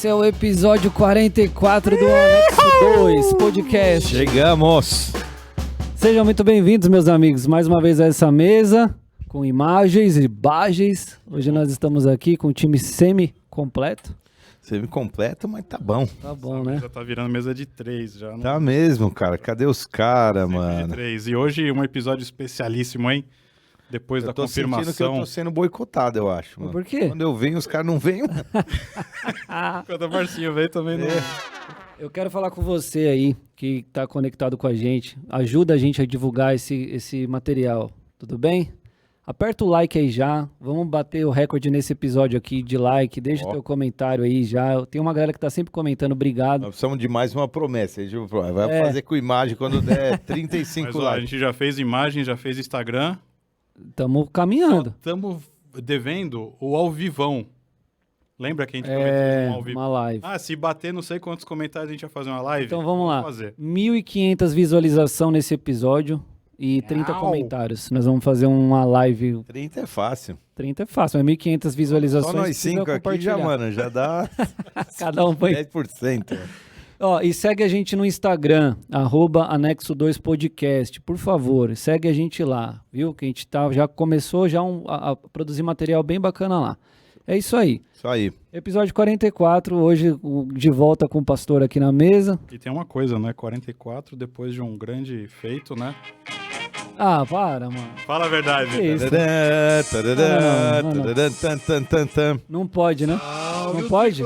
Esse é o episódio 44 do Anexo 2 Podcast. Chegamos! Sejam muito bem-vindos, meus amigos, mais uma vez a essa mesa, com imagens e imagens. Hoje nós estamos aqui com um time semi-completo. Semi-completo, mas tá bom. Tá bom, né? Já tá virando mesa de 3 já, né? Tá mesmo, cara. Cadê os caras, Sempre mano? de 3. E hoje um episódio especialíssimo, hein? Depois da Eu tô sentindo que eu confirmação. tô sendo boicotado, eu acho, mano. Por quê? Quando eu venho, os caras não vêm, mano. Quando o Marcinho veio também não. Eu quero falar com você aí, que tá conectado com a gente. Ajuda a gente a divulgar esse material, tudo bem? Aperta o like aí já, vamos bater o recorde nesse episódio aqui de like, deixa o teu comentário aí já. Tem uma galera que tá sempre comentando, obrigado. Nós precisamos de mais uma promessa. Vai fazer com imagem quando der 35 Mas ó, a likes. gente já fez imagem, já fez Instagram. Tamo caminhando. Estamos devendo o ao vivão. Lembra que a gente comentou um ao vivo? Uma live. Ah, se bater não sei quantos comentários a gente vai fazer uma live. Então vamos lá. Fazer. 1.500 visualizações nesse episódio e 30 Uau. comentários. Nós vamos fazer uma live. 30 é fácil. 30 é fácil, mas 1.500 visualizações. Só nós precisa 5 aqui já, compartilhar. mano, já dá Cada um põe. 10%. Mano. Ó, e segue a gente no Instagram, @anexo2podcast, por favor, segue a gente lá, viu? Que a gente já começou a produzir material bem bacana lá. É isso aí. Isso aí. Episódio 44, hoje de volta com o pastor aqui na mesa. E tem uma coisa, né? 44, depois de um grande feito, né? Ah, para, mano. Fala a verdade. Que isso? Tadadã, tadadã, Não. tadadã, tan, tan, tan, tan. Não pode, né? Não pode?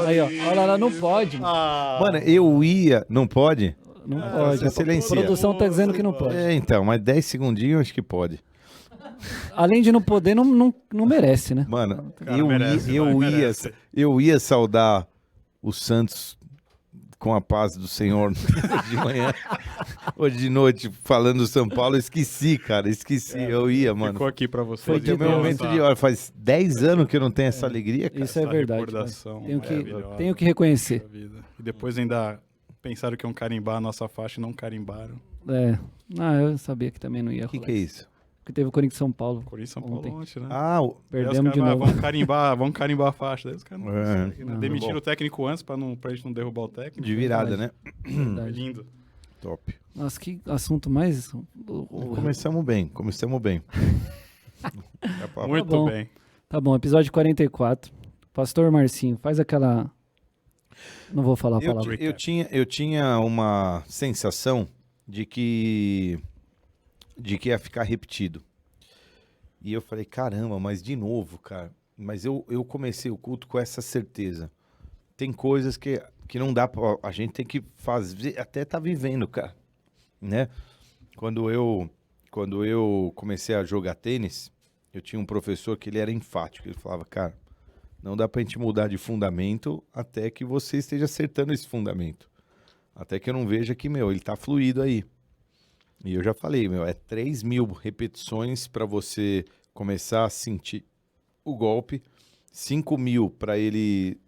Aí, ó. Olha lá, não pode. Mano. Mano, eu ia... Não pode? Não pode. você A silencia. produção tá dizendo que não pode. É, então, mas 10 segundinhos acho que pode. Além de não poder, não merece, né? Mano, Cara, merece, merece. eu ia saudar o Santos com a paz do Senhor hoje de manhã, hoje de noite, falando do São Paulo. Esqueci, cara, eu ia, mano. Ficou aqui pra você. Foi Foi o meu momento de hora. Faz 10 anos que eu não tenho essa alegria, cara. Isso é verdade. Recordação Tenho que maravilhosa reconhecer. da vida. E depois ainda pensaram que iam carimbar a nossa faixa e não carimbaram. É. Ah, eu sabia que também não ia O que rolar é isso. isso? Porque teve o Corinthians São Paulo. Corinthians São Paulo Ontem. ontem, né? Ah, Perdemos Aí os de caras, novo. Vamos carimbar a faixa. Daí os caras não conseguem, né? Não. Demitiram o técnico antes pra gente não derrubar o técnico. de virada, né? Verdade. Lindo. Top. Nossa, que assunto mais... Começamos bem. Muito bom. bem. Tá bom, episódio 44. Pastor Marcinho, faz aquela... Não vou falar a palavra. Eu tinha uma sensação de que ia ficar repetido. E eu falei, caramba, mas de novo, cara. Mas eu comecei o culto com essa certeza. Tem coisas que não dá pra... A gente tem que fazer, até tá vivendo, cara. Né? Quando eu comecei a jogar tênis, eu tinha um professor que ele era enfático. Ele falava, cara, não dá pra gente mudar de fundamento até que você esteja acertando esse fundamento. Até que eu não veja que, ele tá fluido aí. E eu já falei, é 3.000 repetições para você começar a sentir o golpe, 5.000 para ele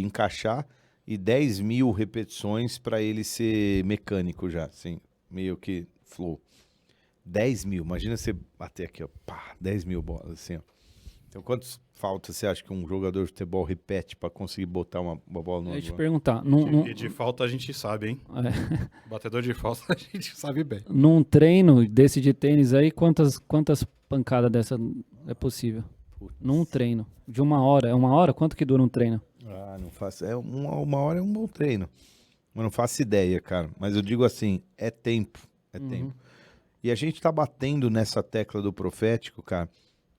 encaixar e 10.000 repetições para ele ser mecânico já, assim, meio que flow. 10.000, imagina você bater aqui, ó, pá, 10.000 bolas, assim, ó. Então, quantas faltas você acha que um jogador de futebol repete para conseguir botar uma bola no... Deixa eu te perguntar. Num, E de falta a gente sabe, hein? Batedor de falta a gente sabe bem. num treino desse de tênis aí, quantas pancadas dessa é possível? Num treino. De uma hora. É uma hora? Quanto que dura um treino? Ah, não faço. Uma hora é um bom treino. Mas não faço ideia, cara. Mas eu digo assim, é tempo. É tempo. E a gente tá batendo nessa tecla do profético, cara.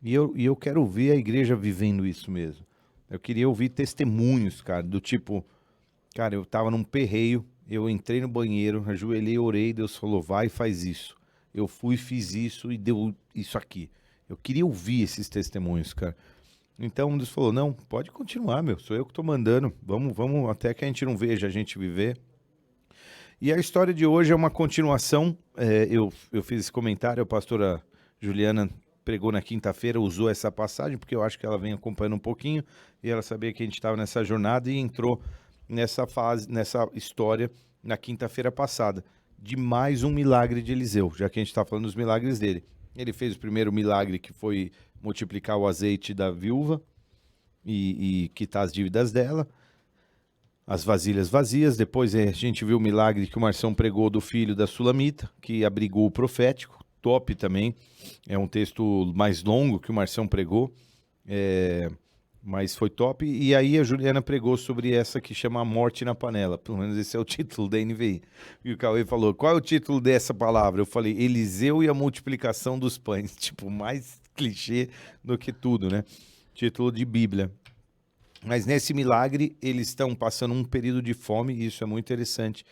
E eu quero ver a igreja vivendo isso mesmo. Eu queria ouvir testemunhos, cara, do tipo... Cara, eu tava num perreio, eu entrei no banheiro, ajoelhei, orei, Deus falou, vai e faz isso. Eu fui, fiz isso e deu isso aqui. Eu queria ouvir esses testemunhos, cara. Então Deus falou, não, pode continuar, sou eu que tô mandando. Vamos até que a gente não veja a gente viver. E a história de hoje é uma continuação. Eu fiz esse comentário, a pastora Juliana pregou na quinta-feira, usou essa passagem, porque eu acho que ela vem acompanhando um pouquinho, e ela sabia que a gente estava nessa jornada e entrou nessa fase, nessa história, na quinta-feira passada, de mais um milagre de Eliseu, já que a gente está falando dos milagres dele. Ele fez o primeiro milagre, que foi multiplicar o azeite da viúva, e quitar as dívidas dela. As vasilhas vazias. Depois a gente viu o milagre que o Marção pregou do filho da Sulamita, que abrigou o profético. Top também. É um texto mais longo que o Marção pregou, mas foi top. E aí a Juliana pregou sobre essa que chama A Morte na Panela. Pelo menos esse é o título da NVI. E o Cauê falou, qual é o título dessa palavra? Eu falei, Eliseu e a multiplicação dos pães. Tipo, mais clichê do que tudo, né? Título de Bíblia. Mas nesse milagre, eles estão passando um período de fome, e isso é muito interessante.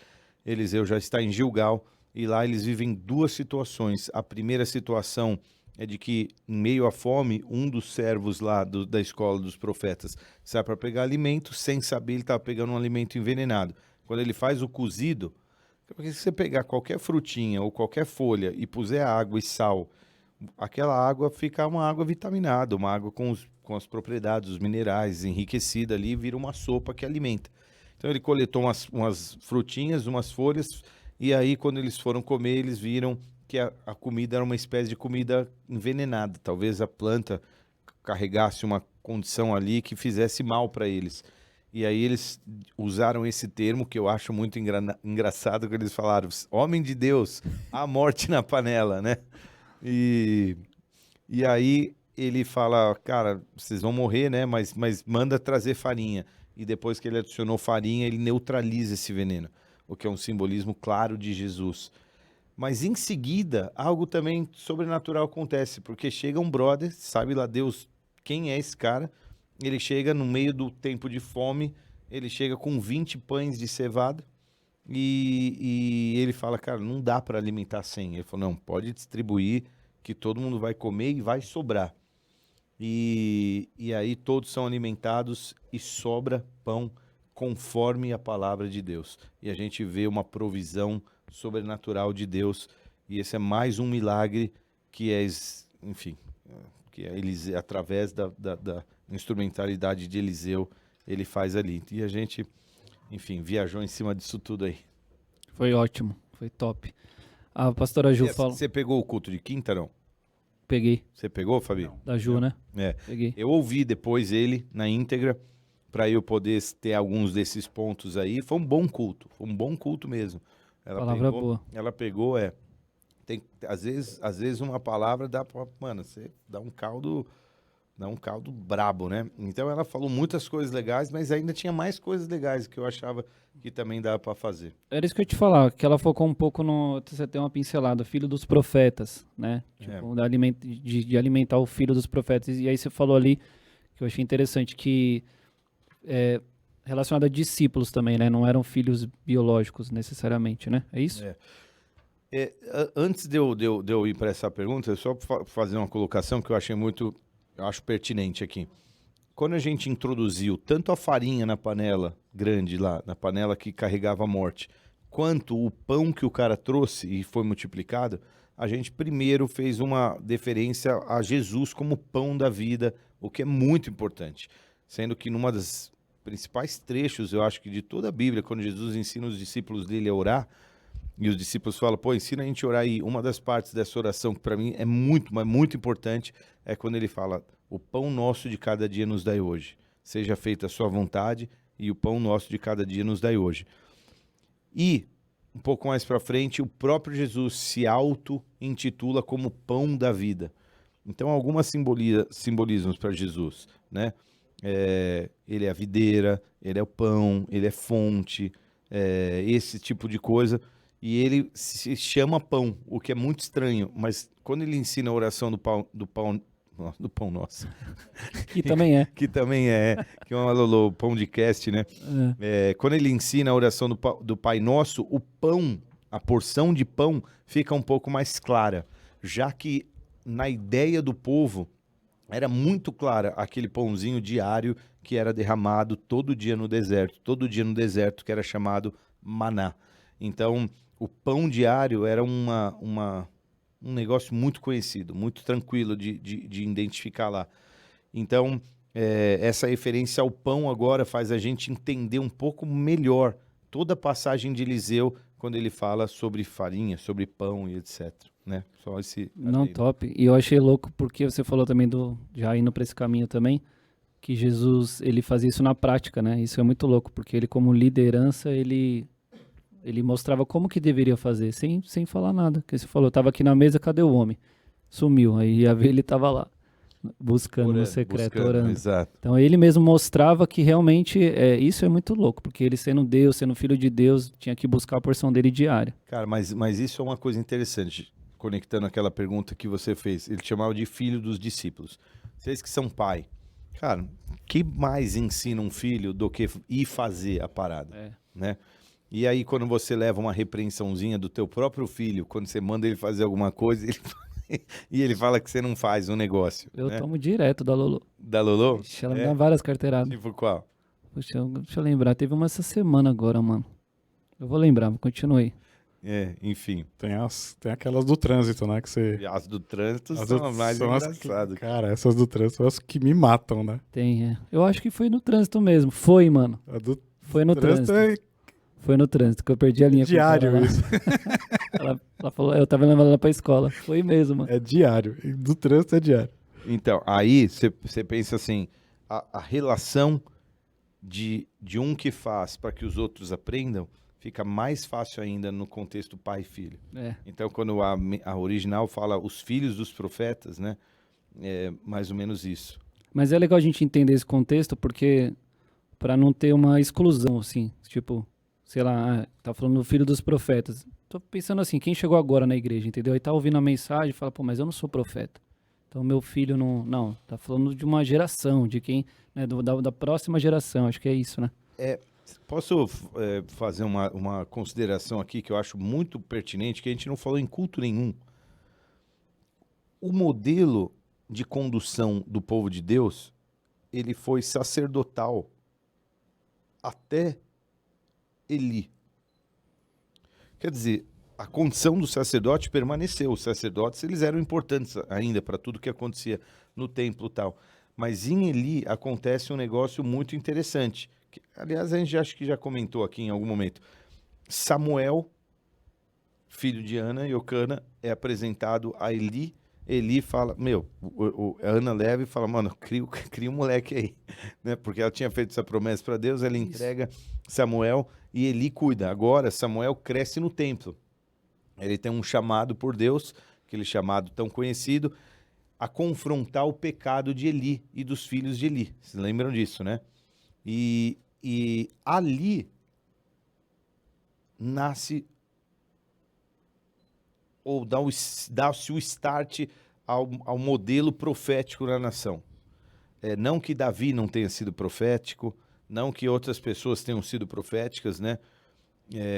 Eliseu já está em Gilgal, e lá eles vivem duas situações. A primeira situação é de que, em meio à fome, um dos servos lá da escola dos profetas sai para pegar alimento, sem saber ele estava pegando um alimento envenenado. Quando ele faz o cozido, porque se você pegar qualquer frutinha ou qualquer folha e puser água e sal, aquela água fica uma água vitaminada, uma água com as propriedades, os minerais, enriquecida ali, vira uma sopa que alimenta. Então ele coletou umas frutinhas, umas folhas, e aí quando eles foram comer, eles viram que a comida era uma espécie de comida envenenada. Talvez a planta carregasse uma condição ali que fizesse mal para eles. E aí eles usaram esse termo que eu acho muito engraçado, que eles falaram, homem de Deus, a morte na panela, né? E aí ele fala, cara, vocês vão morrer, né? Mas manda trazer farinha. E depois que ele adicionou farinha, ele neutraliza esse veneno, o que é um simbolismo claro de Jesus. Mas em seguida, algo também sobrenatural acontece, porque chega um brother, sabe lá Deus quem é esse cara, ele chega no meio do tempo de fome, ele chega com 20 pães de cevada, e ele fala, cara, não dá para alimentar 100. Ele falou, não, pode distribuir, que todo mundo vai comer e vai sobrar. E aí todos são alimentados e sobra pão conforme a palavra de Deus. E a gente vê uma provisão sobrenatural de Deus. E esse é mais um milagre que é, enfim, que é Eliseu, através da instrumentalidade de Eliseu, ele faz ali. E a gente, enfim, viajou em cima disso tudo aí. Foi ótimo, foi top. A pastora Ju falou... Você pegou o culto de quinta, não? Peguei. Você pegou, Fabi? Da Ju, né? É. Peguei. Eu ouvi depois ele na íntegra, para eu poder ter alguns desses pontos aí. Foi um bom culto mesmo. Palavra boa. Ela pegou, tem, às vezes uma palavra dá pra, mano, você dá um caldo brabo, né? Então ela falou muitas coisas legais, mas ainda tinha mais coisas legais que eu achava que também dava para fazer. Era isso que eu ia te falar, que ela focou um pouco no... Você tem uma pincelada, filho dos profetas, né? Tipo, de alimentar o filho dos profetas. E aí você falou ali, que eu achei interessante, que relacionado a discípulos também, né? Não eram filhos biológicos necessariamente, né? É isso? Antes de eu ir para essa pergunta, só fazer uma colocação que eu acho pertinente aqui. Quando a gente introduziu tanto a farinha na panela grande lá, na panela que carregava a morte, quanto o pão que o cara trouxe e foi multiplicado, a gente primeiro fez uma deferência a Jesus como pão da vida, o que é muito importante. Sendo que numa das principais trechos, eu acho que de toda a Bíblia, quando Jesus ensina os discípulos dele a orar, e os discípulos falam, ensina a gente a orar aí. Uma das partes dessa oração que para mim é muito, mas muito importante, é quando ele fala, o pão nosso de cada dia nos dai hoje. Seja feita a sua vontade e o pão nosso de cada dia nos dai hoje. E, um pouco mais para frente, o próprio Jesus se auto-intitula como pão da vida. Então, algumas simbolismos para Jesus, né? Ele é a videira, ele é o pão, ele é fonte, esse tipo de coisa. E ele se chama pão, o que é muito estranho. Mas quando ele ensina a oração do pão nosso. Que também é. Que também que é o pão de cast, né? Quando ele ensina a oração do Pai Nosso, o pão, a porção de pão, fica um pouco mais clara. Já que na ideia do povo, era muito clara aquele pãozinho diário que era derramado todo dia no deserto, que era chamado maná. Então, o pão diário era um negócio muito conhecido, muito tranquilo de identificar lá. Então, essa referência ao pão agora faz a gente entender um pouco melhor toda a passagem de Eliseu, quando ele fala sobre farinha, sobre pão e etc. Né? Só esse... Não, top. E eu achei louco porque você falou também já indo para esse caminho também, que Jesus, ele fazia isso na prática, né? Isso é muito louco, porque ele como liderança, ele mostrava como que deveria fazer, sem falar nada. Que você falou, eu tava aqui na mesa, cadê o homem? Sumiu, aí ia ver ele tava lá, buscando no secreto, orando. Exato. Então ele mesmo mostrava que realmente isso é muito louco, porque ele sendo Deus, sendo filho de Deus, tinha que buscar a porção dele diária. Cara, mas isso é uma coisa interessante, conectando aquela pergunta que você fez. Ele chamava de filho dos discípulos. Vocês que são pai, cara, que mais ensina um filho do que ir fazer a parada, né? E aí quando você leva uma repreensãozinha do teu próprio filho, quando você manda ele fazer alguma coisa, e ele fala que você não faz um negócio, Eu né? tomo direto da Lolo. Da Lolo? Deixa ela me dar várias carteiradas. Tipo qual? Puxa, deixa eu lembrar, teve uma essa semana agora, mano. Eu vou lembrar, continue. Enfim. Tem aquelas do trânsito, né? Que você... E as do trânsito As são as mais são as engraçadas. Cara, essas do trânsito são as que me matam, né? Tem, Eu acho que foi no trânsito mesmo. Foi, mano. A do Foi no trânsito. é Foi no trânsito, que eu perdi a linha com o cara diário lá. isso. Ela falou, eu tava levando ela pra escola. Foi mesmo, mano. É diário. E do trânsito é diário. Então, aí você pensa assim, a relação de um que faz para que os outros aprendam fica mais fácil ainda no contexto pai e filho. Então, quando a original fala os filhos dos profetas, né, é mais ou menos isso. Mas é legal a gente entender esse contexto, porque pra não ter uma exclusão, assim, tipo, sei lá, tá falando do filho dos profetas. Tô pensando assim, quem chegou agora na igreja, entendeu? E tá ouvindo a mensagem e fala, pô, mas eu não sou profeta. Então meu filho não... Não, tá falando de uma geração, de quem, né, da próxima geração, acho que é isso, né? Posso fazer uma consideração aqui que eu acho muito pertinente, que a gente não falou em culto nenhum. O modelo de condução do povo de Deus, ele foi sacerdotal até Eli. Quer dizer, a condição do sacerdote permaneceu. Os sacerdotes, eles eram importantes ainda para tudo que acontecia no templo e tal. Mas em Eli acontece um negócio muito interessante. Que, aliás, a gente acho que já comentou aqui em algum momento. Samuel, filho de Ana e Eucana, é apresentado a Eli. Eli fala, a Ana leva e fala, mano, cria um moleque aí, né? Porque ela tinha feito essa promessa para Deus, ela entrega Samuel e Eli cuida. Agora, Samuel cresce no templo. Ele tem um chamado por Deus, aquele chamado tão conhecido, a confrontar o pecado de Eli e dos filhos de Eli. Vocês lembram disso, né? E ali nasce ou dá-se o start ao modelo profético na nação. Não que Davi não tenha sido profético, não que outras pessoas tenham sido proféticas, né?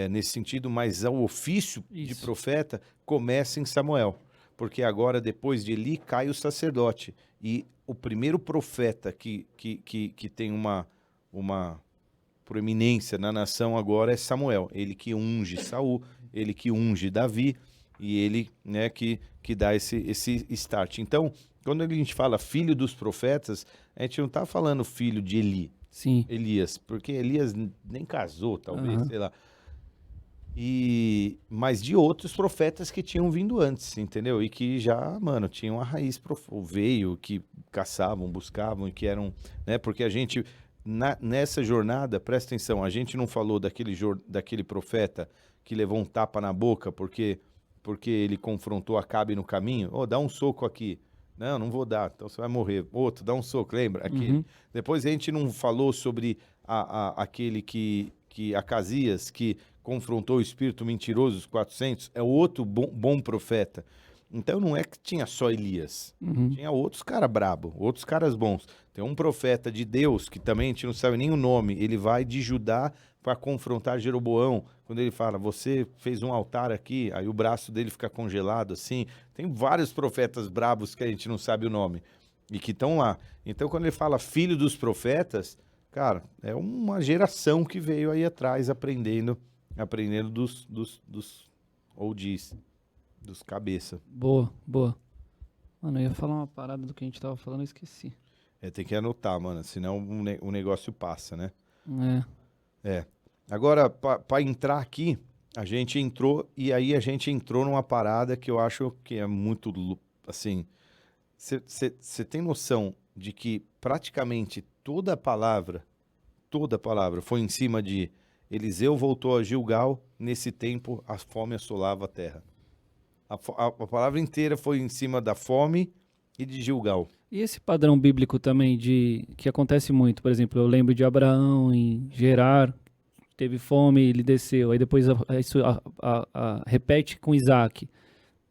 Nesse sentido, mas o ofício de profeta começa em Samuel. Porque agora, depois de Eli, cai o sacerdote. E o primeiro profeta que tem uma proeminência na nação agora é Samuel. Ele que unge Saul, ele que unge Davi, e ele, né, que dá esse start. Então, quando a gente fala filho dos profetas, a gente não está falando filho de Eli, Sim. Elias, porque Elias nem casou, talvez, sei lá. Mas de outros profetas que tinham vindo antes, entendeu? E que já, mano, tinham a raiz, veio, que caçavam, buscavam e que eram, né? Porque a gente, nessa jornada, presta atenção, a gente não falou daquele profeta que levou um tapa na boca porque ele confrontou Acabe no caminho. Dá um soco aqui. Não vou dar, então você vai morrer. Outro, dá um soco, lembra? Aquele. Depois a gente não falou sobre aquele que Acasias, que confrontou o espírito mentiroso dos 400, é outro bom profeta. Então não é que tinha só Elias, tinha outros caras brabos, outros caras bons. Tem um profeta de Deus, que também a gente não sabe nem o nome, ele vai de Judá para confrontar Jeroboão, quando ele fala, você fez um altar aqui, aí o braço dele fica congelado assim. Tem vários profetas brabos que a gente não sabe o nome, e que estão lá. Então quando ele fala filho dos profetas, cara, é uma geração que veio aí atrás aprendendo dos OGs, dos cabeça. Boa. Mano, eu ia falar uma parada do que a gente tava falando, eu esqueci. Tem que anotar, mano, senão o negócio passa, né? Agora, para entrar aqui, a gente entrou numa parada que eu acho que é muito, assim, você tem noção de que praticamente toda a palavra foi em cima de Eliseu voltou a Gilgal, nesse tempo a fome assolava a terra. A palavra inteira foi em cima da fome e de Gilgal. E esse padrão bíblico também que acontece muito, por exemplo, eu lembro de Abraão em Gerar, teve fome, ele desceu, aí depois isso repete com Isaac.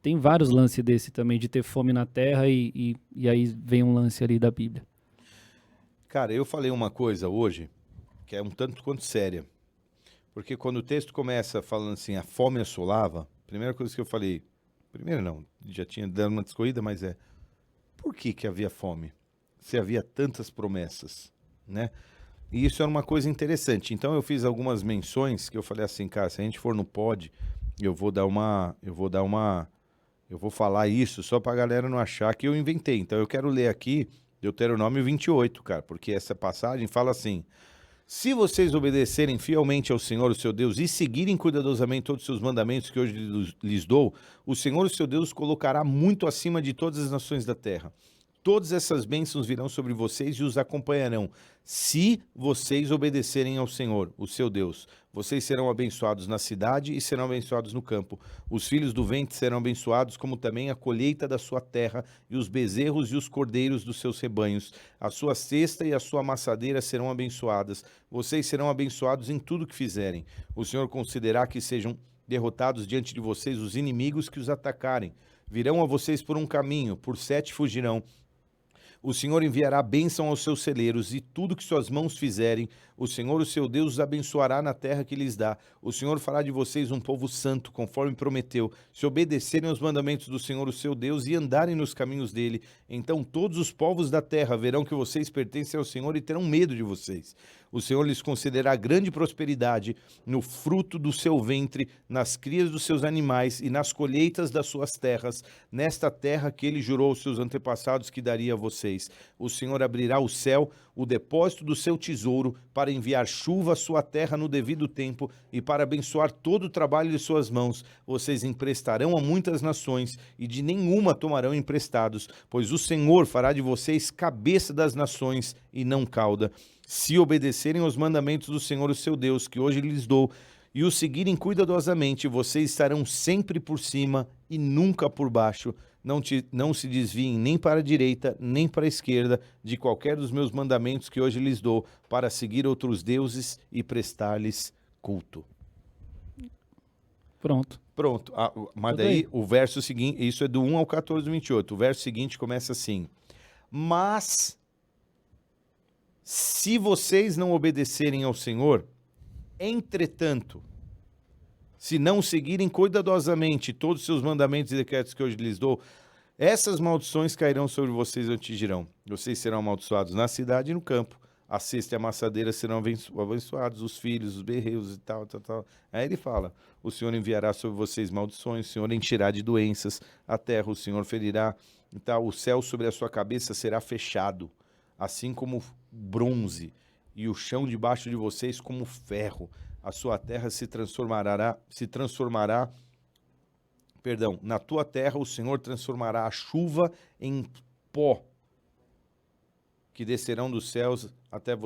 Tem vários lances desse também, de ter fome na terra e aí vem um lance ali da Bíblia. Cara, eu falei uma coisa hoje que é um tanto quanto séria. Porque quando o texto começa falando assim, a fome assolava, a primeira coisa que eu falei, primeiro não, já tinha dado uma descorrida, mas por que havia fome? Se havia tantas promessas, né? E isso era uma coisa interessante. Então eu fiz algumas menções que eu falei assim, cara, se a gente for no pod, eu vou falar isso só pra galera não achar que eu inventei. Então eu quero ler aqui Deuteronômio 28, cara, porque essa passagem fala assim: se vocês obedecerem fielmente ao Senhor, o seu Deus, e seguirem cuidadosamente todos os seus mandamentos que hoje lhes dou, o Senhor, o seu Deus, colocará muito acima de todas as nações da terra. Todas essas bênçãos virão sobre vocês e os acompanharão, se vocês obedecerem ao Senhor, o seu Deus. Vocês serão abençoados na cidade e serão abençoados no campo. Os filhos do ventre serão abençoados, como também a colheita da sua terra, e os bezerros e os cordeiros dos seus rebanhos. A sua cesta e a sua amassadeira serão abençoadas. Vocês serão abençoados em tudo que fizerem. O Senhor concederá que sejam derrotados diante de vocês os inimigos que os atacarem. Virão a vocês por um caminho, por 7 fugirão. O Senhor enviará bênção aos seus celeiros, e tudo que suas mãos fizerem, o Senhor, o seu Deus, os abençoará na terra que lhes dá. O Senhor fará de vocês um povo santo, conforme prometeu. Se obedecerem aos mandamentos do Senhor, o seu Deus, e andarem nos caminhos dele, então todos os povos da terra verão que vocês pertencem ao Senhor e terão medo de vocês. O Senhor lhes concederá grande prosperidade no fruto do seu ventre, nas crias dos seus animais e nas colheitas das suas terras, nesta terra que ele jurou aos seus antepassados que daria a vocês. O Senhor abrirá o céu, o depósito do seu tesouro, para enviar chuva à sua terra no devido tempo e para abençoar todo o trabalho de suas mãos. Vocês emprestarão a muitas nações e de nenhuma tomarão emprestados, pois o Senhor fará de vocês cabeça das nações e não cauda. Se obedecerem aos mandamentos do Senhor, o seu Deus, que hoje lhes dou, e os seguirem cuidadosamente, vocês estarão sempre por cima e nunca por baixo. Não se desviem nem para a direita, nem para a esquerda, de qualquer dos meus mandamentos que hoje lhes dou, para seguir outros deuses e prestar-lhes culto. Pronto. Mas daí o verso seguinte, isso é do 1 ao 14 do 28. O verso seguinte começa assim: mas se vocês não obedecerem ao Senhor, entretanto, se não seguirem cuidadosamente todos os seus mandamentos e decretos que hoje lhes dou, essas maldições cairão sobre vocês e atingirão. Vocês serão amaldiçoados na cidade e no campo. A cesta e a amassadeira serão abençoados, os filhos, os berreiros e tal. Aí ele fala: o Senhor enviará sobre vocês maldições, o Senhor encherá de doenças a terra, o Senhor ferirá e tal. O céu sobre a sua cabeça será fechado, assim como bronze, e o chão debaixo de vocês como ferro. A sua terra se transformará, na tua terra o Senhor transformará a chuva em pó, que descerão dos céus até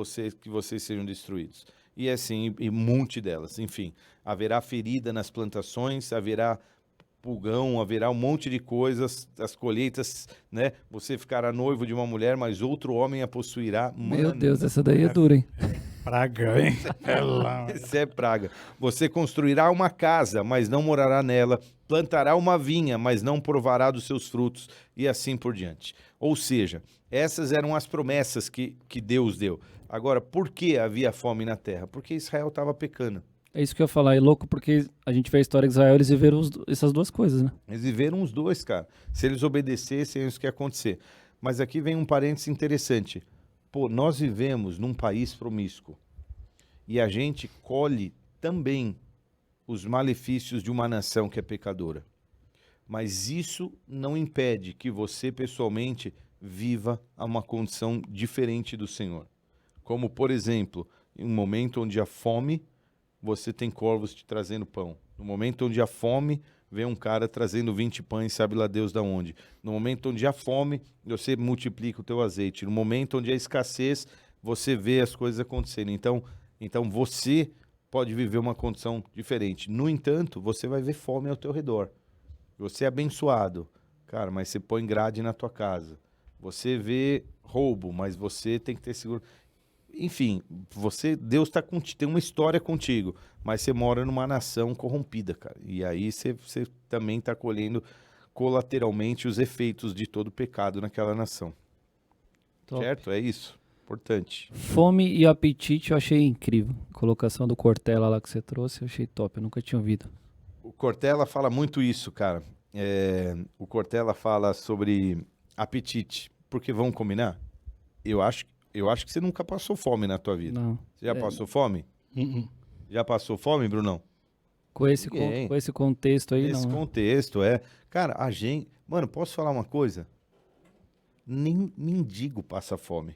que vocês sejam destruídos. E assim, e um monte delas. Enfim, haverá ferida nas plantações, haverá pulgão, haverá um monte de coisas, as colheitas, né? Você ficará noivo de uma mulher, mas outro homem a possuirá. Meu Deus, essa daí é dura, hein? Praga, hein? Isso é praga. Você construirá uma casa, mas não morará nela. Plantará uma vinha, mas não provará dos seus frutos. E assim por diante. Ou seja, essas eram as promessas que Deus deu. Agora, por que havia fome na terra? Porque Israel estava pecando. É isso que eu ia falar. É louco porque a gente vê a história de Israel, eles viveram essas duas coisas, né? Eles viveram os dois, cara. Se eles obedecessem, é isso que ia acontecer. Mas aqui vem um parênteses interessante. Pô, nós vivemos num país promíscuo. E a gente colhe também os malefícios de uma nação que é pecadora. Mas isso não impede que você, pessoalmente, viva a uma condição diferente do Senhor. Como, por exemplo, em um momento onde há fome, você tem corvos te trazendo pão. No momento onde há fome, vem um cara trazendo 20 pães, sabe lá Deus da onde. No momento onde há fome, você multiplica o teu azeite. No momento onde há escassez, você vê as coisas acontecendo. Então você pode viver uma condição diferente. No entanto, você vai ver fome ao teu redor. Você é abençoado, cara, mas você põe grade na tua casa. Você vê roubo, mas você tem que ter seguro. Enfim, Deus tem uma história contigo, mas você mora numa nação corrompida, cara. E aí você também está colhendo colateralmente os efeitos de todo o pecado naquela nação. Top. Certo? É isso. Importante. Fome e apetite eu achei incrível. Colocação do Cortella lá que você trouxe, eu achei top. Eu nunca tinha ouvido. O Cortella fala muito isso, cara. O Cortella fala sobre apetite. Porque vamos combinar? Eu acho que você nunca passou fome na tua vida. Não. Você já passou fome? Já passou fome, Brunão? Com esse, Ninguém. com esse contexto aí, Nesse não. Né? contexto, Cara, a gente... Mano, posso falar uma coisa? Nem mendigo passa fome.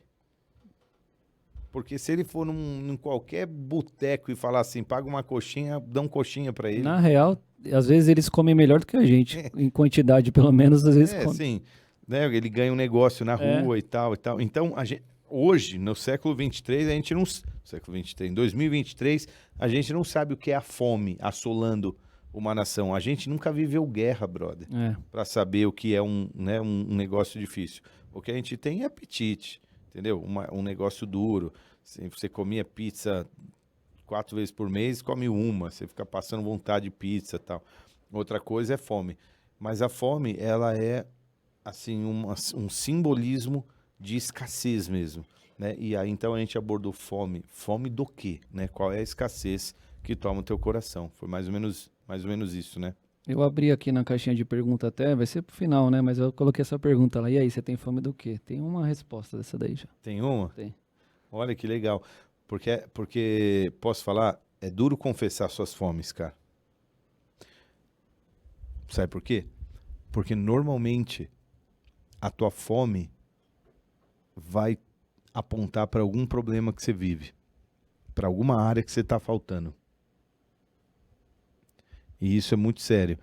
Porque se ele for num qualquer boteco e falar assim, paga uma coxinha, dá coxinha pra ele. Na real, às vezes eles comem melhor do que a gente. Em quantidade, pelo menos, às vezes comem. Sim. Né? Ele ganha um negócio na rua e tal. Então, hoje, no século 23, a gente não... Século 23, em 2023, a gente não sabe o que é a fome assolando uma nação. A gente nunca viveu guerra, brother, pra saber o que é um negócio difícil. O que a gente tem é apetite, entendeu? Um negócio duro. Você comia pizza 4 vezes por mês, come uma. Você fica passando vontade de pizza e tal. Outra coisa é fome. Mas a fome, ela é, assim, um simbolismo de escassez mesmo, né? E aí, então, a gente abordou fome. Fome do quê, né? Qual é a escassez que toma o teu coração? Foi mais ou menos isso, né? Eu abri aqui na caixinha de pergunta até, vai ser pro final, né? Mas eu coloquei essa pergunta lá. E aí, você tem fome do quê? Tem uma resposta dessa daí já. Tem uma? Tem. Olha que legal. Porque posso falar, é duro confessar suas fomes, cara. Sabe por quê? Porque normalmente a tua fome vai apontar para algum problema que você vive, para alguma área que você está faltando. E isso é muito sério.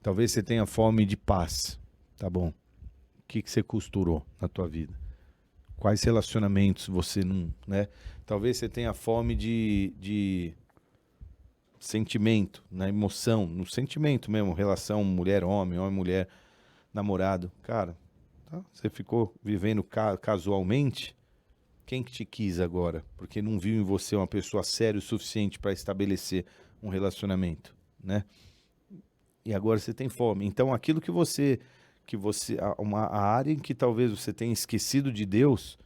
Talvez você tenha fome de paz, tá bom? O que você costurou na tua vida? Quais relacionamentos você não, né? Talvez você tenha fome de sentimento, na emoção, no sentimento mesmo, relação mulher-homem, homem-mulher, namorado. Cara, tá? Você ficou vivendo casualmente, quem que te quis agora? Porque não viu em você uma pessoa séria o suficiente para estabelecer um relacionamento, né? E agora você tem fome. Então, aquilo a área em que talvez você tenha esquecido de Deus,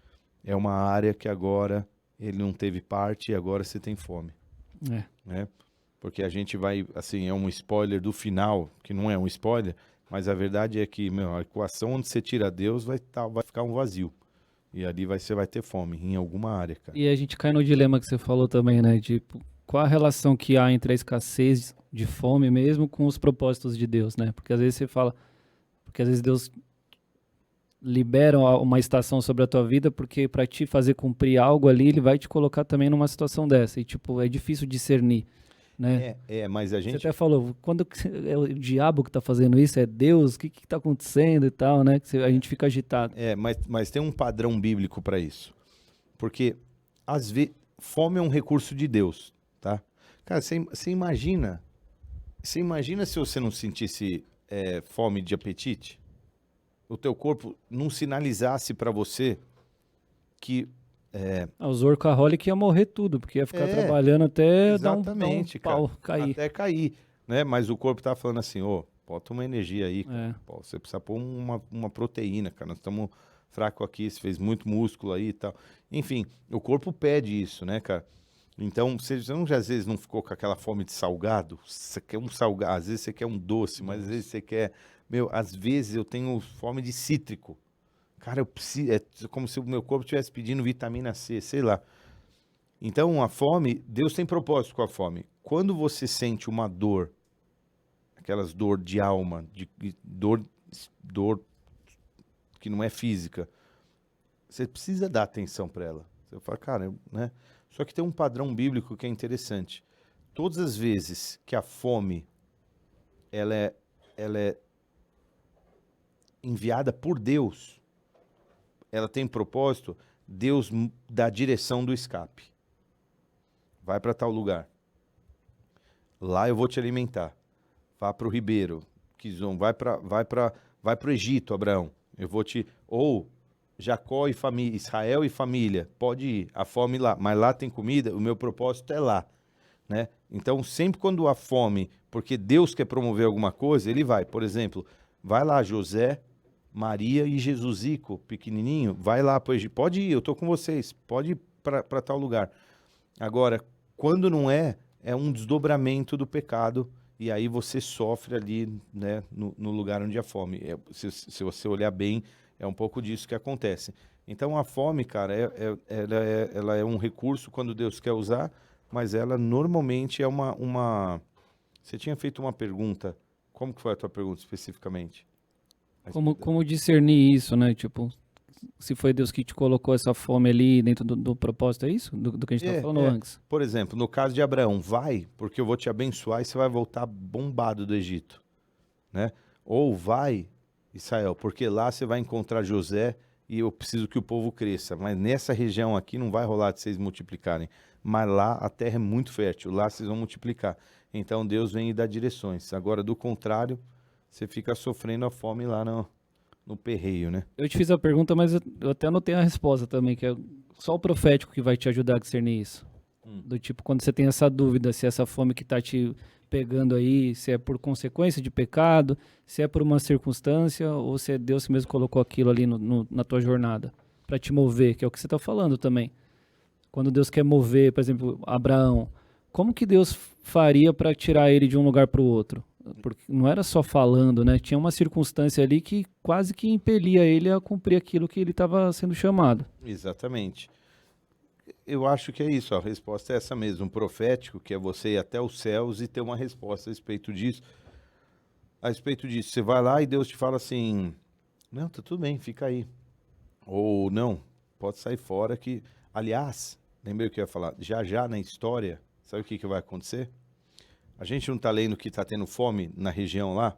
é uma área que agora ele não teve parte e agora você tem fome. Né? Porque a gente vai, assim, é um spoiler do final, que não é um spoiler, mas a verdade é que, a equação onde você tira Deus vai ficar um vazio. E ali você vai ter fome, em alguma área, cara. E a gente cai no dilema que você falou também, né? Tipo, qual a relação que há entre a escassez de fome mesmo com os propósitos de Deus, né? Porque às vezes você fala... Porque às vezes Deus libera uma estação sobre a tua vida porque para te fazer cumprir algo ali, ele vai te colocar também numa situação dessa. E, tipo, é difícil discernir, né? Mas a gente... Você até falou, quando é o diabo que tá fazendo isso, é Deus, o que tá acontecendo e tal, né? Que a gente fica agitado. Mas tem um padrão bíblico para isso. Porque, às vezes, fome é um recurso de Deus, tá? Cara, você imagina se você não sentisse fome de apetite? O teu corpo não sinalizasse para você que... Os workaholic ia morrer tudo, porque ia ficar trabalhando até exatamente, dar um pau, cara, cair. até cair, né? Mas o corpo tá falando assim, bota uma energia aí, cara. Pô, você precisa pôr uma proteína, cara, nós estamos fraco aqui, você fez muito músculo aí e tal. Enfim, o corpo pede isso, né, cara? Então, você às vezes não ficou com aquela fome de salgado? Você quer um salgado, às vezes você quer um doce, mas às vezes você quer... às vezes eu tenho fome de cítrico. Cara, eu preciso... É como se o meu corpo estivesse pedindo vitamina C, sei lá. Então, a fome... Deus tem propósito com a fome. Quando você sente uma dor, aquelas dor de alma, dor que não é física, você precisa dar atenção para ela. Você fala, cara, né? Só que tem um padrão bíblico que é interessante. Todas as vezes que a fome ela é enviada por Deus, ela tem propósito, Deus dá a direção do escape. Vai para tal lugar. Lá eu vou te alimentar. Vá para o Ribeiro, Kizom, vai para o Egito, Abraão. Eu vou te... Ou Jacó e família, Israel e família, pode ir, a fome lá, mas lá tem comida, o meu propósito é lá, né? Então, sempre quando há fome, porque Deus quer promover alguma coisa, ele vai. Por exemplo, vai lá José, Maria e Jesusico, pequenininho, vai lá para o Egito. Pode ir, eu estou com vocês, pode ir para tal lugar. Agora, quando não é um desdobramento do pecado, e aí você sofre ali, né, no lugar onde há fome. Se você olhar bem, é um pouco disso que acontece. Então, a fome, cara, ela é um recurso quando Deus quer usar, mas ela normalmente é uma... Você tinha feito uma pergunta. Como que foi a tua pergunta especificamente? Como discernir isso, né? Tipo, se foi Deus que te colocou essa fome ali dentro do propósito, é isso? Do que a gente estava falando antes. Por exemplo, no caso de Abraão, vai, porque eu vou te abençoar e você vai voltar bombado do Egito, né? Ou vai, Israel, porque lá você vai encontrar José e eu preciso que o povo cresça. Mas nessa região aqui não vai rolar de vocês multiplicarem. Mas lá a terra é muito fértil, lá vocês vão multiplicar. Então Deus vem e dá direções. Agora, do contrário, você fica sofrendo a fome lá no perreio, né? Eu te fiz a pergunta, mas eu até anotei a resposta também, que é só o profético que vai te ajudar a discernir isso. Do tipo, quando você tem essa dúvida, se essa fome que tá te pegando aí, se é por consequência de pecado, se é por uma circunstância, ou se é Deus que mesmo colocou aquilo ali na tua jornada, para te mover, que é o que você tá falando também. Quando Deus quer mover, por exemplo, Abraão, como que Deus faria para tirar ele de um lugar para o outro? Porque não era só falando, né? Tinha uma circunstância ali que quase que impelia ele a cumprir aquilo que ele estava sendo chamado. Exatamente. Eu acho que é isso, a resposta é essa mesmo, um profético, que é você ir até os céus e ter uma resposta a respeito disso. A respeito disso, você vai lá e Deus te fala assim, não, tá tudo bem, fica aí. Ou não, pode sair fora que... Aliás, lembrei o que eu ia falar, já na história, sabe o que vai acontecer? A gente não tá lendo que tá tendo fome na região lá?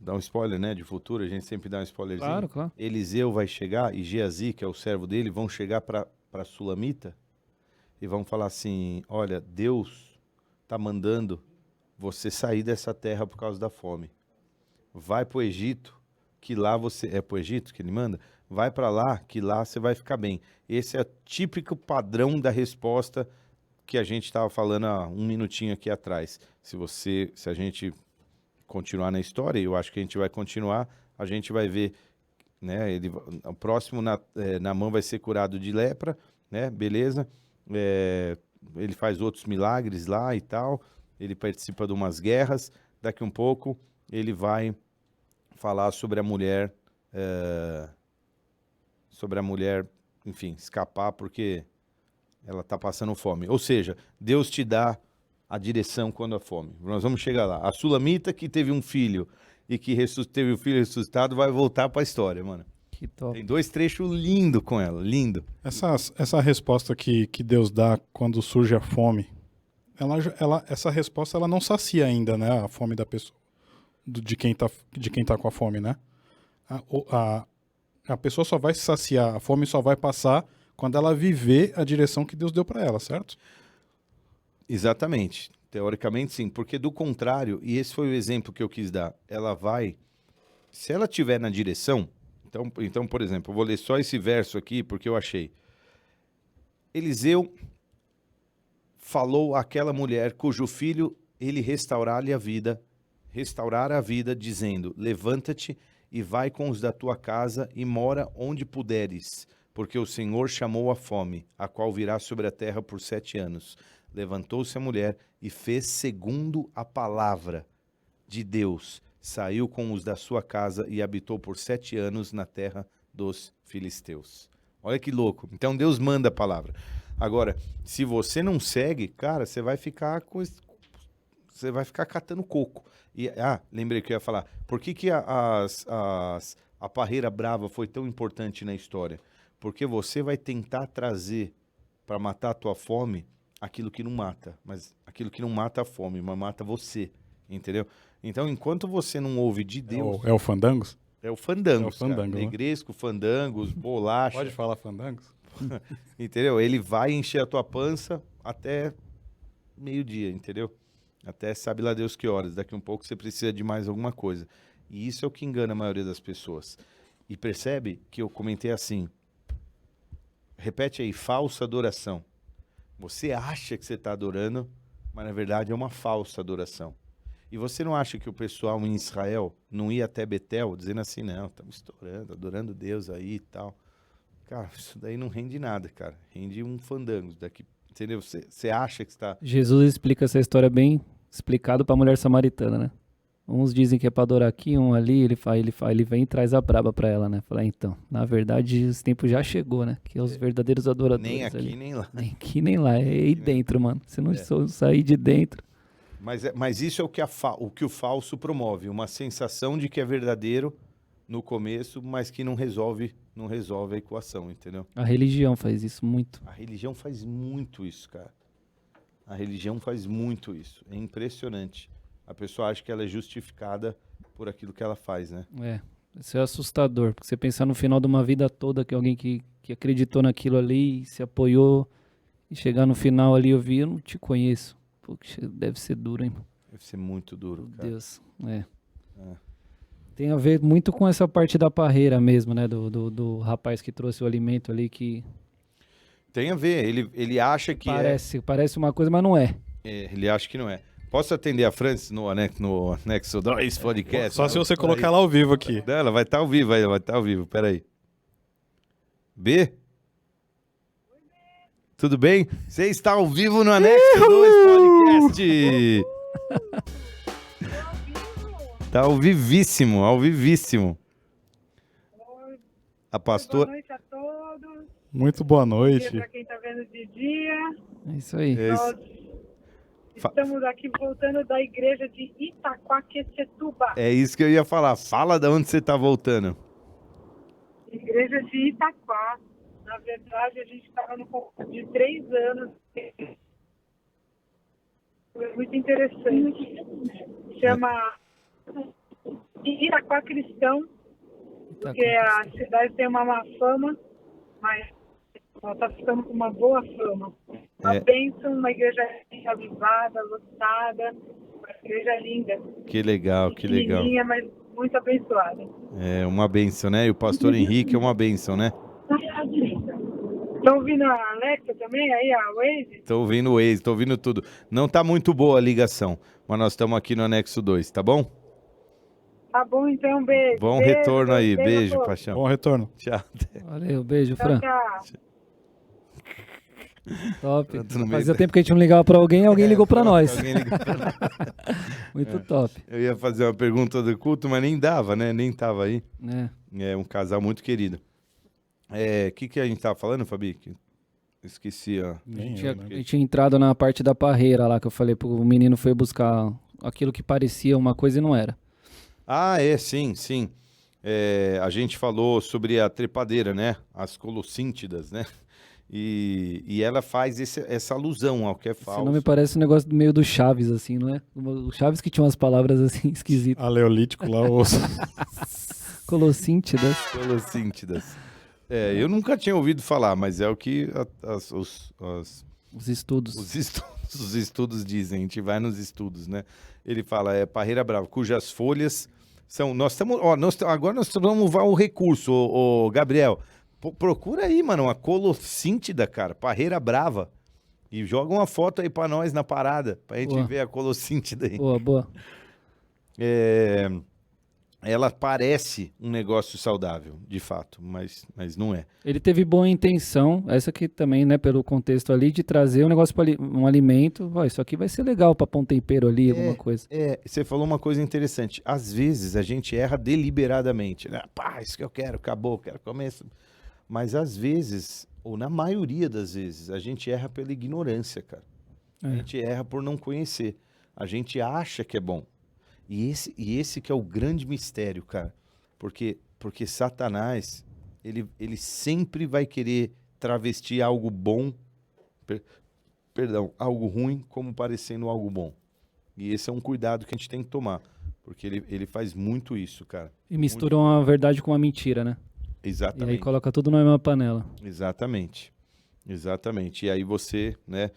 Dá um spoiler, né, de futuro, a gente sempre dá um spoilerzinho. Claro, claro. Eliseu vai chegar e Geazi, que é o servo dele, vão chegar para Sulamita e vão falar assim, olha, Deus tá mandando você sair dessa terra por causa da fome. Vai pro Egito, que lá você... É pro Egito que ele manda? Vai para lá, que lá você vai ficar bem. Esse é o típico padrão da resposta que a gente estava falando há um minutinho aqui atrás. Se a gente continuar na história, eu acho que a gente vai continuar, a gente vai ver, né, o próximo Naamã vai ser curado de lepra, né, beleza, ele faz outros milagres lá e tal, ele participa de umas guerras, daqui um pouco ele vai falar sobre a mulher, enfim, escapar porque ela está passando fome. Ou seja, Deus te dá a direção quando há fome. Nós vamos chegar lá. A Sulamita que teve um filho e que teve o filho ressuscitado vai voltar para a história, mano. Que top. Tem 2 trechos lindos com ela, lindo. Essa resposta que Deus dá quando surge a fome, essa resposta ela não sacia ainda, né, a fome da pessoa, de quem tá com a fome, né? A pessoa só vai se saciar, a fome só vai passar quando ela viver a direção que Deus deu para ela, certo? Exatamente. Teoricamente, sim. Porque do contrário, e esse foi o exemplo que eu quis dar, ela vai... Se ela estiver na direção... Então, por exemplo, eu vou ler só esse verso aqui, porque eu achei. Eliseu falou àquela mulher cujo filho ele restaurara a vida, dizendo, levanta-te e vai com os da tua casa e mora onde puderes, porque o Senhor chamou a fome, a qual virá sobre a terra por 7 anos. Levantou-se a mulher e fez segundo a palavra de Deus. Saiu com os da sua casa e habitou por 7 anos na terra dos filisteus. Olha que louco. Então Deus manda a palavra. Agora, se você não segue, cara, você vai ficar catando coco. E, lembrei que eu ia falar. Por que a parreira brava foi tão importante na história? Porque você vai tentar trazer para matar a tua fome aquilo que não mata. Mas aquilo que não mata a fome, mas mata você. Entendeu? Então, enquanto você não ouve de Deus... É o Fandangos? É o fandangos, É o fandango, cara. né? Negresco, fandangos, bolacha. Pode falar fandangos? Entendeu? Ele vai encher a tua pança até meio-dia, entendeu? Até sabe lá Deus que horas. Daqui um pouco você precisa de mais alguma coisa. E isso é o que engana a maioria das pessoas. E percebe que eu comentei assim. Repete aí, falsa adoração. Você acha que você está adorando, mas na verdade é uma falsa adoração. E você não acha que o pessoal em Israel não ia até Betel dizendo assim, não, estamos estourando, adorando Deus aí e tal. Cara, isso daí não rende nada, cara. Rende um fandango daqui, entendeu? Você acha que está... Jesus explica essa história bem explicado pra mulher samaritana, né? Uns dizem que é pra adorar aqui, um ali, ele vem e traz a braba pra ela, né? Fala, então, na verdade, esse tempo já chegou, né? Que é os verdadeiros adoradores Nem aqui, ali. nem lá. Nem aqui, nem lá. É aí dentro, mano. Se não sair de dentro. Mas isso é o que o falso promove. Uma sensação de que é verdadeiro no começo, mas que não resolve a equação, entendeu? A religião faz isso muito. A religião faz muito isso, cara. A religião faz muito isso. É impressionante. A pessoa acha que ela é justificada por aquilo que ela faz, né? É. Isso é assustador. Porque você pensar no final de uma vida toda que alguém que acreditou naquilo ali, se apoiou, e chegar no final ali e ouvir, eu não te conheço. Poxa, deve ser duro, hein? Deve ser muito duro, Meu cara. Deus. É. É. Tem a ver muito com essa parte da parreira mesmo, né? Do rapaz que trouxe o alimento ali que Tem a ver. Ele acha que parece uma coisa, mas não é. ele acha que não é. Posso atender a Francis no Anexo 2 podcast? Só se você colocar ela ao vivo aqui. Ela vai estar ao vivo, vai estar ao vivo. Peraí. B? Tudo bem? Você está ao vivo no Anexo 2 podcast. Tá ao vivíssimo, ao vivíssimo. A Boa pastora... noite a todos. Muito boa Dia noite. para quem está vendo de dia. É isso aí. É isso. Nós estamos aqui voltando da igreja de Itaquaquecetuba. É isso que eu ia falar. Fala de onde você tá voltando. Igreja de Itaquá. Na verdade, a gente estava no concurso de 3 anos. Foi muito interessante. Chama Itaquá Cristão, Tá porque a cidade tem uma má fama, mas ela está ficando com uma boa fama. Uma bênção, uma igreja avivada, lotada, uma igreja linda. Que legal, que legal. Pequenininha, mas muito abençoada. É uma bênção, né? E o pastor Henrique é uma bênção, né? Estão ouvindo a Alexa também, aí a Waze? Tô ouvindo o Waze, tô ouvindo tudo. Não tá muito boa a ligação, mas nós estamos aqui no Anexo 2, tá bom? Tá bom, então, beijo. Bom Beijo, retorno aí. a Beijo, todos. paixão. Bom retorno. Tchau. Valeu, beijo, Tchau, Fran. tchau. Top. Tanto no meio Fazia da- tempo que a gente não ligava pra alguém, alguém ligou pra nós. Alguém ligou pra nós. Muito top. Eu ia fazer uma pergunta do culto, mas nem dava, né? Nem tava aí. Né? É um casal muito querido. O que a gente tava falando, Fabi? Que esqueci, ó. Nem Tinha, eu, né? a gente tinha entrado na parte da parreira lá, que eu falei pro menino foi buscar aquilo que parecia uma coisa e não era. Ah, sim, sim. A gente falou sobre a trepadeira, né? As colossíntidas, né? E ela faz essa alusão ao que é Esse falso. nome parece um negócio meio do Chaves, assim, não é? O Chaves que tinha umas palavras assim esquisitas. Aleolítico lá, os... Colossíntidas. Colossíntidas. Eu nunca tinha ouvido falar, mas é o que Os estudos. os estudos dizem. A gente vai nos estudos, né? Ele fala, parreira brava, cujas folhas são... Agora nós vamos usar o recurso, ô Gabriel. Procura aí, mano, uma colossíntida, cara, parreira brava. E joga uma foto aí pra nós na parada, pra gente Boa. ver a colossíntida aí. Boa, boa. Ela parece um negócio saudável, de fato, mas não é. Ele teve boa intenção, essa aqui também, né, pelo contexto ali, de trazer um negócio para um alimento. Ó, isso aqui vai ser legal para pôr um tempero ali, alguma coisa. Você falou uma coisa interessante. Às vezes a gente erra deliberadamente, né? Pá, isso que eu quero, acabou, quero comer. Mas às vezes, ou na maioria das vezes, a gente erra pela ignorância, cara. A gente erra por não conhecer. A gente acha que é bom. E esse que é o grande mistério, cara. Porque Satanás, ele sempre vai querer travestir algo bom, algo ruim, como parecendo algo bom. E esse é um cuidado que a gente tem que tomar. Porque ele faz muito isso, cara. E misturam a verdade com a mentira, né? E Exatamente. aí coloca tudo na mesma panela. Exatamente. Exatamente. E aí você, né?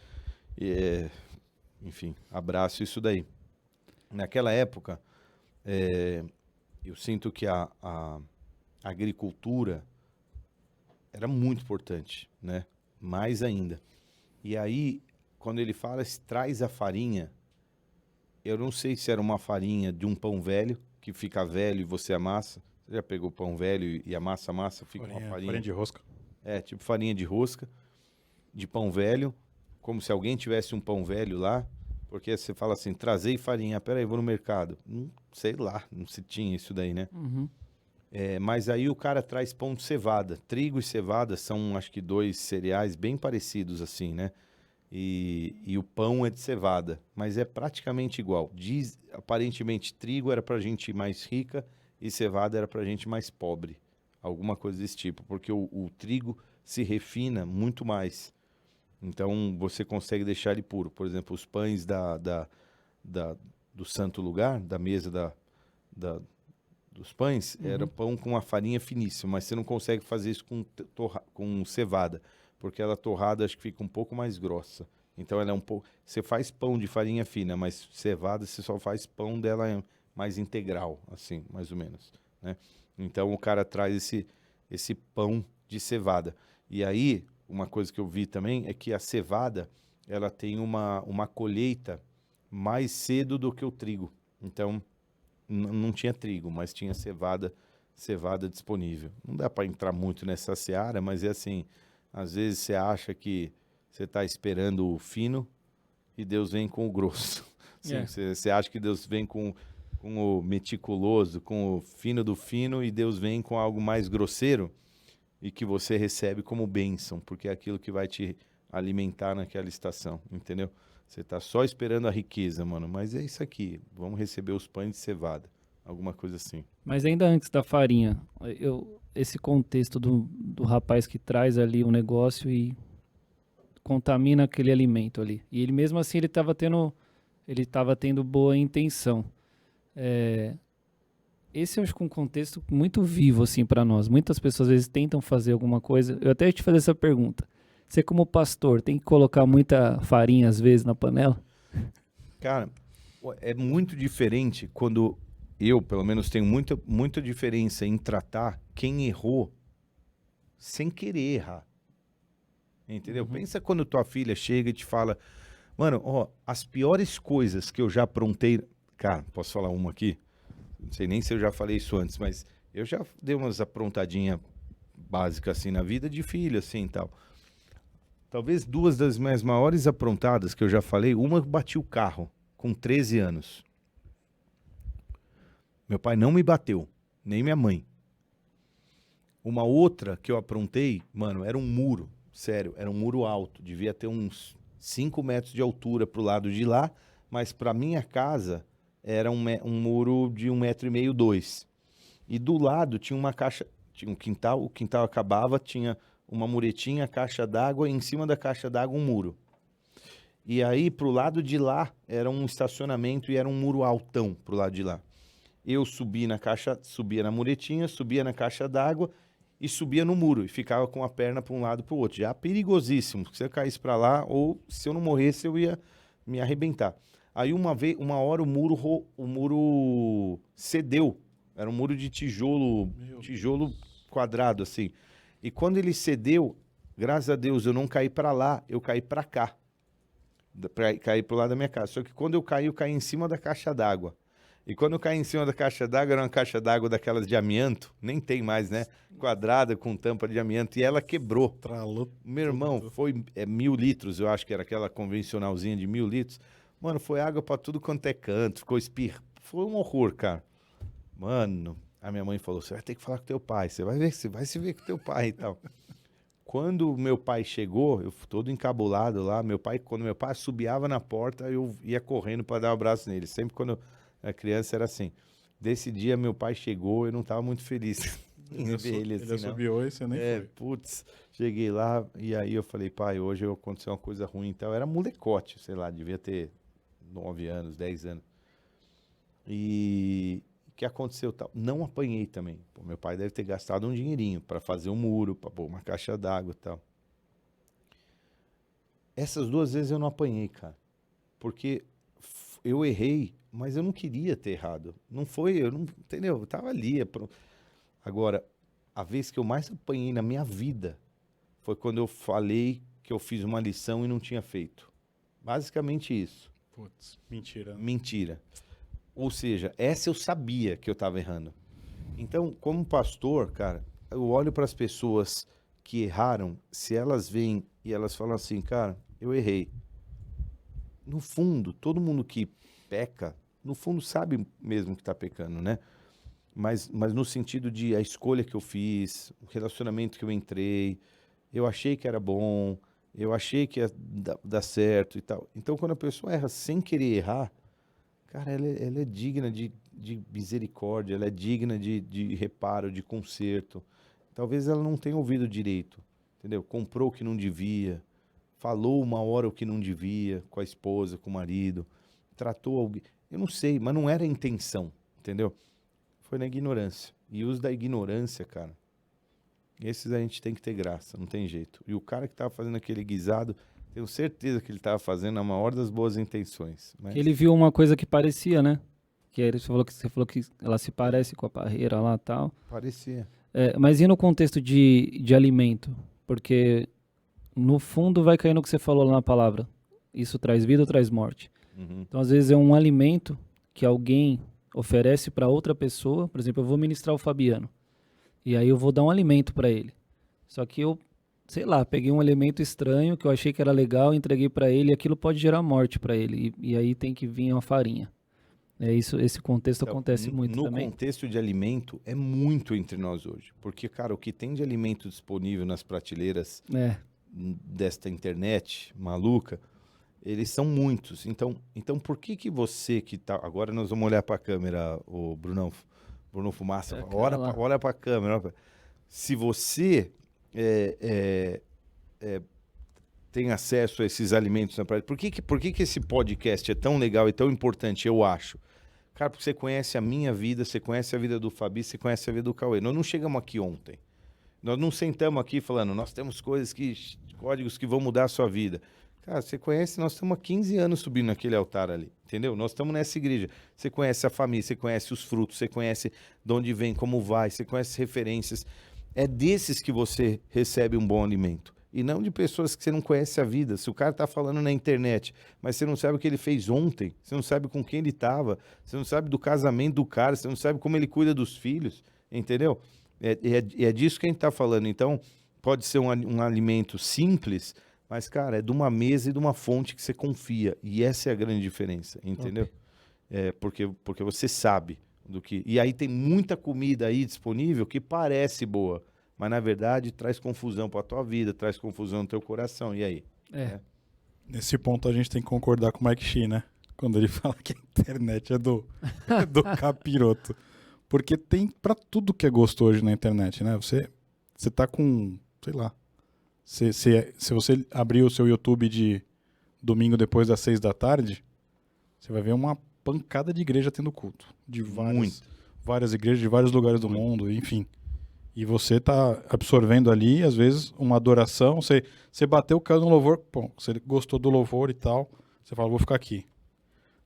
Enfim, abraço isso daí. Naquela época, eu sinto que a agricultura era muito importante, né? Mais ainda. E aí, quando ele fala, traz a farinha, eu não sei se era uma farinha de um pão velho, que fica velho e você amassa. Você já pegou pão velho e amassa, fica uma farinha. Farinha de rosca. Tipo farinha de rosca, de pão velho, como se alguém tivesse um pão velho lá, porque você fala assim, trazei farinha, peraí, vou no mercado. Sei lá, não se tinha isso daí, né? Uhum. Mas aí o cara traz pão de cevada. Trigo e cevada são, acho que, 2 cereais bem parecidos, assim, né? E o pão é de cevada, mas é praticamente igual. Aparentemente, trigo era pra gente mais rica e cevada era pra gente mais pobre. Alguma coisa desse tipo, porque o trigo se refina muito mais. Então, você consegue deixar ele puro. Por exemplo, os pães do santo lugar, da mesa dos pães, era pão com uma farinha finíssima, mas você não consegue fazer isso com cevada, porque ela torrada acho que fica um pouco mais grossa. Então ela é um pouco. Você faz pão de farinha fina, mas cevada você só faz pão dela mais integral, assim, mais ou menos, né? Então o cara traz esse pão de cevada. E aí, uma coisa que eu vi também é que a cevada, ela tem uma colheita mais cedo do que o trigo. Então não tinha trigo, mas tinha cevada disponível. Não dá para entrar muito nessa seara, mas é assim, às vezes você acha que você está esperando o fino e Deus vem com o grosso. Você acha que Deus vem com o meticuloso, com o fino do fino, e Deus vem com algo mais grosseiro e que você recebe como bênção, porque é aquilo que vai te alimentar naquela estação, entendeu? Você está só esperando a riqueza, mano, mas é isso aqui, vamos receber os pães de cevada, alguma coisa assim. Mas ainda antes da farinha, esse contexto do rapaz que traz ali um negócio e contamina aquele alimento ali. E ele mesmo assim ele estava tendo boa intenção. Esse eu acho que é um contexto muito vivo assim para nós. Muitas pessoas às vezes tentam fazer alguma coisa. Eu até ia te fazer essa pergunta. Você como pastor tem que colocar muita farinha às vezes na panela? Cara, é muito diferente quando eu, pelo menos, tenho muita diferença em tratar quem errou sem querer errar. Entendeu? Pensa quando tua filha chega e te fala, mano, ó, as piores coisas que eu já aprontei... Cara, posso falar uma aqui? Não sei nem se eu já falei isso antes, mas eu já dei umas aprontadinhas básicas assim na vida de filho, assim e tal. Talvez 2 das minhas maiores aprontadas que eu já falei, uma eu bati o carro com 13 anos. Meu pai não me bateu, nem minha mãe. Uma outra que eu aprontei, mano, era um muro. Sério, era um muro alto, devia ter uns 5 metros de altura pro lado de lá, mas pra minha casa era um muro de 1,5 metro, 2. E do lado tinha uma caixa, tinha um quintal, o quintal acabava, tinha uma muretinha, caixa d'água, e em cima da caixa d'água um muro. E aí pro lado de lá era um estacionamento e era um muro altão pro lado de lá. Eu subia na muretinha, subia na caixa d'água e subia no muro, e ficava com a perna para um lado e para o outro. Já perigosíssimo, se eu caísse para lá, ou se eu não morresse, eu ia me arrebentar. Aí uma hora o muro cedeu. Era um muro de tijolo quadrado, assim. E quando ele cedeu, graças a Deus, eu não caí para lá, eu caí para cá. Caí pro lado da minha casa. Só que quando eu caí em cima da caixa d'água. E quando eu caí em cima da caixa d'água, era uma caixa d'água daquelas de amianto, nem tem mais, né? Quadrada, com tampa de amianto, e ela quebrou. Tralou. Meu irmão, foi 1.000 litros, eu acho que era aquela convencionalzinha de 1.000 litros. Mano, foi água pra tudo quanto é canto, ficou foi um horror, cara. Mano, a minha mãe falou, você vai ter que falar com teu pai, você vai se ver com teu pai e tal. Quando meu pai chegou, eu todo encabulado lá, quando meu pai assobiava na porta, eu ia correndo para dar um abraço nele. Sempre quando a criança era assim. Desse dia, meu pai chegou, eu não estava muito feliz em ver ele assim, ele assobiou e você nem foi. Putz, cheguei lá e aí eu falei, pai, hoje aconteceu uma coisa ruim e tal. Era molecote, sei lá, devia ter 9 anos, 10 anos. E o que aconteceu? Tal? Não apanhei também. Pô, meu pai deve ter gastado um dinheirinho para fazer um muro, para pôr uma caixa d'água e tal. Essas 2 vezes eu não apanhei, cara. Porque eu errei, mas eu não queria ter errado. Não foi, eu não, entendeu? Eu tava ali. Agora, a vez que eu mais apanhei na minha vida foi quando eu falei que eu fiz uma lição e não tinha feito. Basicamente isso. Putz, mentira. Mentira. Ou seja, essa eu sabia que eu estava errando. Então, como pastor, cara, eu olho para as pessoas que erraram, se elas vêm e elas falam assim, cara, eu errei. No fundo, todo mundo que peca, no fundo sabe mesmo que está pecando, né? Mas no sentido de a escolha que eu fiz, o relacionamento que eu entrei, eu achei que era bom, eu achei que ia dar certo e tal. Então, quando a pessoa erra sem querer errar, cara, ela é digna de misericórdia, ela é digna de reparo, de conserto. Talvez ela não tenha ouvido direito, entendeu? Comprou o que não devia, falou uma hora o que não devia com a esposa, com o marido, tratou alguém. Eu não sei, mas não era a intenção, entendeu? Foi na ignorância. E os da ignorância, cara, esses a gente tem que ter graça, não tem jeito. E o cara que estava fazendo aquele guisado, tenho certeza que ele estava fazendo a maior das boas intenções. Mas... Ele viu uma coisa que parecia, né? Que aí você falou que ela se parece com a parreira lá e tal. Parecia. Mas e no contexto de alimento? Porque no fundo vai cair no que você falou lá na palavra. Isso traz vida ou traz morte? Uhum. Então, às vezes, é um alimento que alguém oferece para outra pessoa. Por exemplo, eu vou ministrar o Fabiano. E aí eu vou dar um alimento para ele. Só que eu, sei lá, peguei um alimento estranho que eu achei que era legal, entreguei para ele e aquilo pode gerar morte para ele. E aí tem que vir uma farinha. Esse contexto Então, acontece muito no também. No contexto de alimento, é muito entre nós hoje. Porque, cara, o que tem de alimento disponível nas prateleiras desta internet maluca, eles são muitos. Então por que você que tá... Agora nós vamos olhar para a câmera, o Bruno Fumaça. Olha para a câmera. Se você tem acesso a esses alimentos na prática, por que esse podcast é tão legal e tão importante, eu acho? Cara, porque você conhece a minha vida, você conhece a vida do Fabi, você conhece a vida do Cauê. Nós não chegamos aqui ontem. Nós não sentamos aqui falando, nós temos códigos que vão mudar a sua vida. Cara, você conhece, nós estamos há 15 anos subindo naquele altar ali, entendeu? Nós estamos nessa igreja. Você conhece a família, você conhece os frutos, você conhece de onde vem, como vai, você conhece referências. É desses que você recebe um bom alimento. E não de pessoas que você não conhece a vida. Se o cara está falando na internet, mas você não sabe o que ele fez ontem, você não sabe com quem ele estava, você não sabe do casamento do cara, você não sabe como ele cuida dos filhos, entendeu? É disso que a gente está falando. Então, pode ser um alimento simples, mas, cara, é de uma mesa e de uma fonte que você confia. E essa é a grande diferença, entendeu? Porque você sabe do que... E aí tem muita comida aí disponível que parece boa, mas, na verdade, traz confusão para a tua vida, traz confusão no teu coração. E aí? Nesse ponto, a gente tem que concordar com o Mike Shee, né? Quando ele fala que a internet é do capiroto. Porque tem para tudo que é gosto hoje na internet, né? Você tá com, sei lá, se você abrir o seu YouTube de domingo depois das 6 da tarde, você vai ver uma pancada de igreja tendo culto. De várias igrejas, de vários lugares do mundo, enfim. E você tá absorvendo ali, às vezes, uma adoração. Você bateu, caiu no louvor, pô, você gostou do louvor e tal, você fala, vou ficar aqui.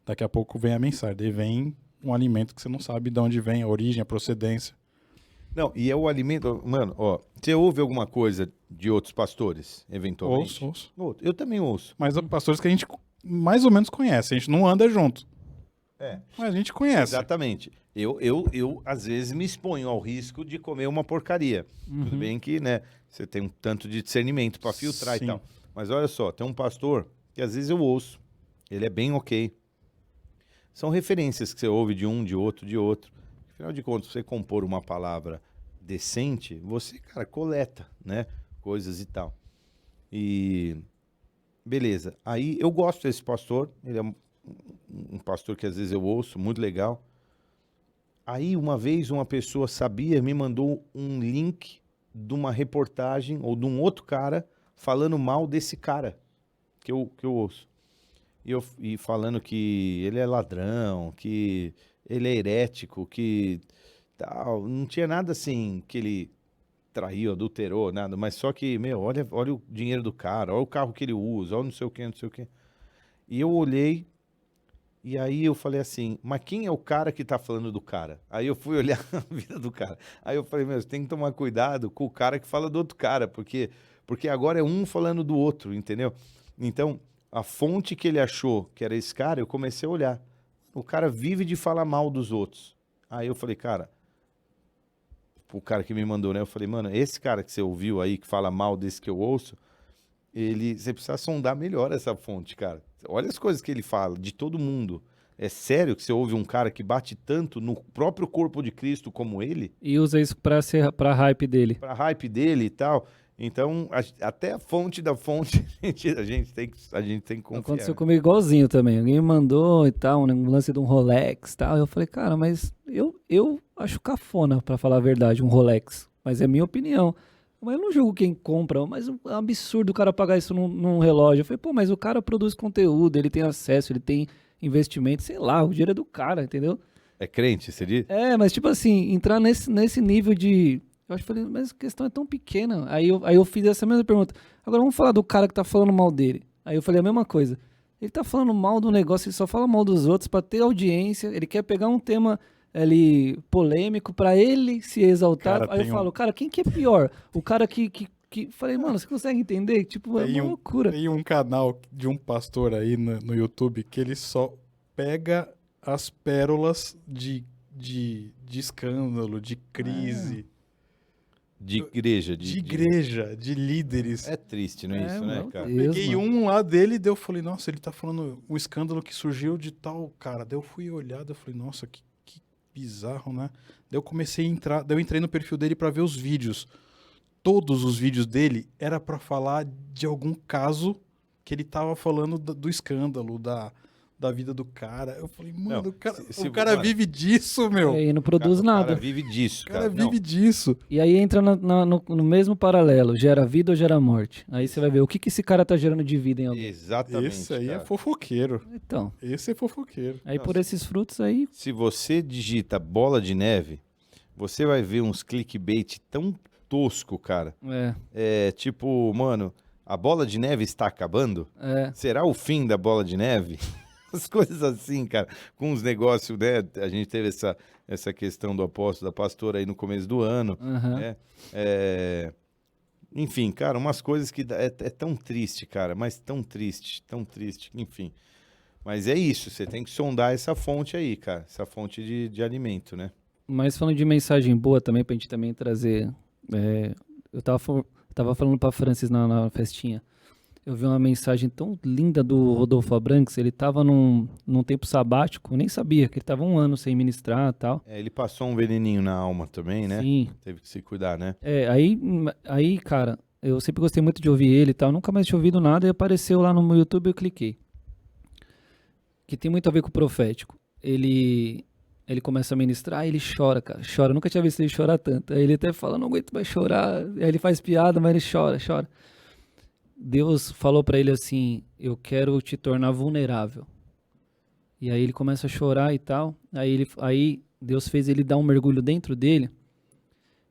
Daqui a pouco vem a mensagem, daí vem um alimento que você não sabe de onde vem, a origem, a procedência. Não, e é o alimento... Mano, ó, você ouve alguma coisa de outros pastores, eventualmente? Ouço. Eu também ouço. Mas pastores que a gente mais ou menos conhece, a gente não anda junto. Mas a gente conhece. Exatamente. Eu, às vezes, me exponho ao risco de comer uma porcaria. Tudo bem que, né, você tem um tanto de discernimento para filtrar. Sim. E tal. Mas olha só, tem um pastor que às vezes eu ouço. Ele é bem ok. São referências que você ouve de um, de outro, de outro. Afinal de contas, você compor uma palavra decente, você, cara, coleta, né, coisas e tal. E beleza. Aí eu gosto desse pastor. Ele é um pastor que às vezes eu ouço, muito legal. Aí uma vez uma pessoa sabia, me mandou um link de uma reportagem ou de um outro cara falando mal desse cara que eu ouço. E falando que ele é ladrão, que ele é herético, que tal, não tinha nada assim que ele traiu, adulterou, nada, mas só que, meu, olha o dinheiro do cara, olha o carro que ele usa, olha não sei o que, não sei o que. E eu olhei, e aí eu falei assim, mas quem é o cara que tá falando do cara? Aí eu fui olhar a vida do cara. Aí eu falei, meu, você tem que tomar cuidado com o cara que fala do outro cara, porque agora é um falando do outro, entendeu? Então, a fonte que ele achou que era esse cara, eu comecei a olhar. O cara vive de falar mal dos outros. Aí eu falei, cara, o cara que me mandou, né? Eu falei, mano, esse cara que você ouviu aí, que fala mal desse que eu ouço, você precisa sondar melhor essa fonte, cara. Olha as coisas que ele fala, de todo mundo. É sério que você ouve um cara que bate tanto no próprio corpo de Cristo como ele? E usa isso pra hype dele. Pra hype dele e tal. Então, até a fonte da fonte, a gente tem que confiar. Aconteceu comigo igualzinho também. Alguém me mandou e tal, um lance de um Rolex e tal. Eu falei, cara, mas eu acho cafona, pra falar a verdade, um Rolex. Mas é minha opinião. Mas eu não julgo quem compra, mas é um absurdo o cara pagar isso num relógio. Eu falei, pô, mas o cara produz conteúdo, ele tem acesso, ele tem investimento, sei lá, o dinheiro é do cara, entendeu? É crente, você diz? É, mas tipo assim, entrar nesse nível de... Eu acho que falei, mas a questão é tão pequena. Aí eu fiz essa mesma pergunta. Agora vamos falar do cara que tá falando mal dele. Aí eu falei a mesma coisa. Ele tá falando mal do negócio, ele só fala mal dos outros pra ter audiência. Ele quer pegar um tema ali polêmico pra ele se exaltar. Cara, aí eu tem falo, cara, quem que é pior? O cara que... Falei, mano, você consegue entender? Tipo, é uma loucura. Tem um canal de um pastor aí no YouTube que ele só pega as pérolas de escândalo, de crise. De igreja. De igreja, de líderes. É triste, não é isso, né, meu cara? Deus, Peguei mano. um lá dele e eu falei, nossa, ele tá falando um escândalo que surgiu de tal cara. Daí eu fui olhar, daí eu falei, nossa, que bizarro, né? Daí eu comecei a entrar, daí eu entrei no perfil dele pra ver os vídeos. Todos os vídeos dele era pra falar de algum caso que ele tava falando do escândalo, da vida do cara. Eu falei, mano, Não, o cara vive disso, meu. E não produz O nada. cara vive disso, O cara cara. vive disso. E aí entra no mesmo paralelo, gera vida ou gera morte. Aí você vai ver o que esse cara tá gerando de vida em alguém. Exatamente. Esse aí cara. é fofoqueiro. Então, Esse é fofoqueiro. aí por esses frutos aí, Se você digita bola de neve, você vai ver uns clickbait tão tosco, cara. É tipo, mano, a bola de neve está acabando? Será o fim da bola de neve? As coisas assim, cara, com os negócios, né? A gente teve essa questão do apóstolo, da pastora aí no começo do ano, aham. né? Enfim, cara, umas coisas que é tão triste, cara, mas tão triste, enfim. Mas é isso, você tem que sondar essa fonte aí, cara, essa fonte de alimento, né? Mas falando de mensagem boa também, pra gente também trazer. Eu tava falando pra Francis na festinha. Eu vi uma mensagem tão linda do Rodolfo Abrantes. Ele tava num tempo sabático, eu nem sabia que ele tava 1 ano sem ministrar e tal. Ele passou um veneninho na alma também, né? Sim. Teve que se cuidar, né? Aí, cara, eu sempre gostei muito de ouvir ele e tal. Nunca mais tinha ouvido nada e apareceu lá no meu YouTube e eu cliquei. Que tem muito a ver com o profético. Ele começa a ministrar e ele chora, cara. Chora. Eu nunca tinha visto ele chorar tanto. Aí ele até fala, não aguento mais chorar. Aí ele faz piada, mas ele chora. Deus falou pra ele assim, eu quero te tornar vulnerável. E aí ele começa a chorar e tal. Aí Deus fez ele dar um mergulho dentro dele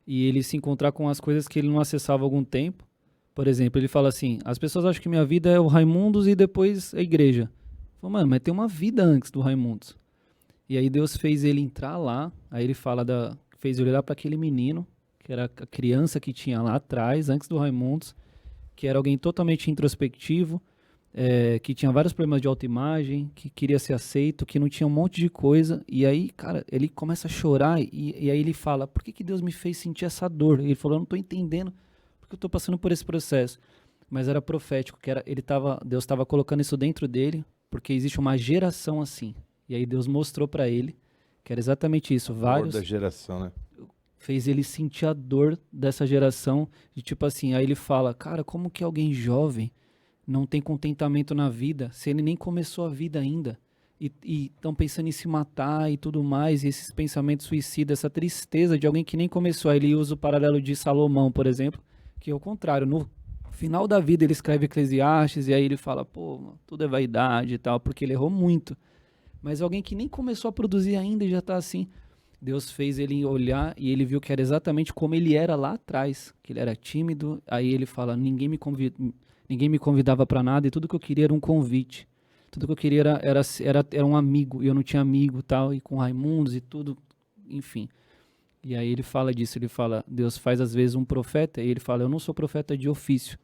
e ele se encontrar com as coisas que ele não acessava há algum tempo. Por exemplo, ele fala assim, as pessoas acham que minha vida é o Raimundos e depois a igreja. Eu falo, mano, mas tem uma vida antes do Raimundos. E aí Deus fez ele entrar lá, aí ele fala fez ele olhar para aquele menino, que era a criança que tinha lá atrás, antes do Raimundos, que era alguém totalmente introspectivo, que tinha vários problemas de autoimagem, que queria ser aceito, que não tinha um monte de coisa. E aí, cara, ele começa a chorar e aí ele fala, por que Deus me fez sentir essa dor? E ele falou, eu não tô entendendo porque eu tô passando por esse processo. Mas era profético, Deus estava colocando isso dentro dele, porque existe uma geração assim. E aí Deus mostrou pra ele que era exatamente isso. Da geração, né? Fez ele sentir a dor dessa geração. De tipo assim, aí ele fala, cara, como que alguém jovem não tem contentamento na vida, se ele nem começou a vida ainda? E estão pensando em se matar e tudo mais, e esses pensamentos suicidas, essa tristeza de alguém que nem começou. Aí ele usa o paralelo de Salomão, por exemplo, que é o contrário. No final da vida ele escreve Eclesiastes, e aí ele fala, pô, tudo é vaidade e tal, porque ele errou muito. Mas alguém que nem começou a produzir ainda e já tá assim. Deus fez ele olhar e ele viu que era exatamente como ele era lá atrás, que ele era tímido. Aí ele fala, ninguém me convidava para nada e tudo que eu queria era um convite. Tudo que eu queria era um amigo, e eu não tinha amigo tal, e com Raimundos e tudo, enfim. E aí ele fala disso, ele fala, Deus faz às vezes um profeta, e ele fala, eu não sou profeta de ofício,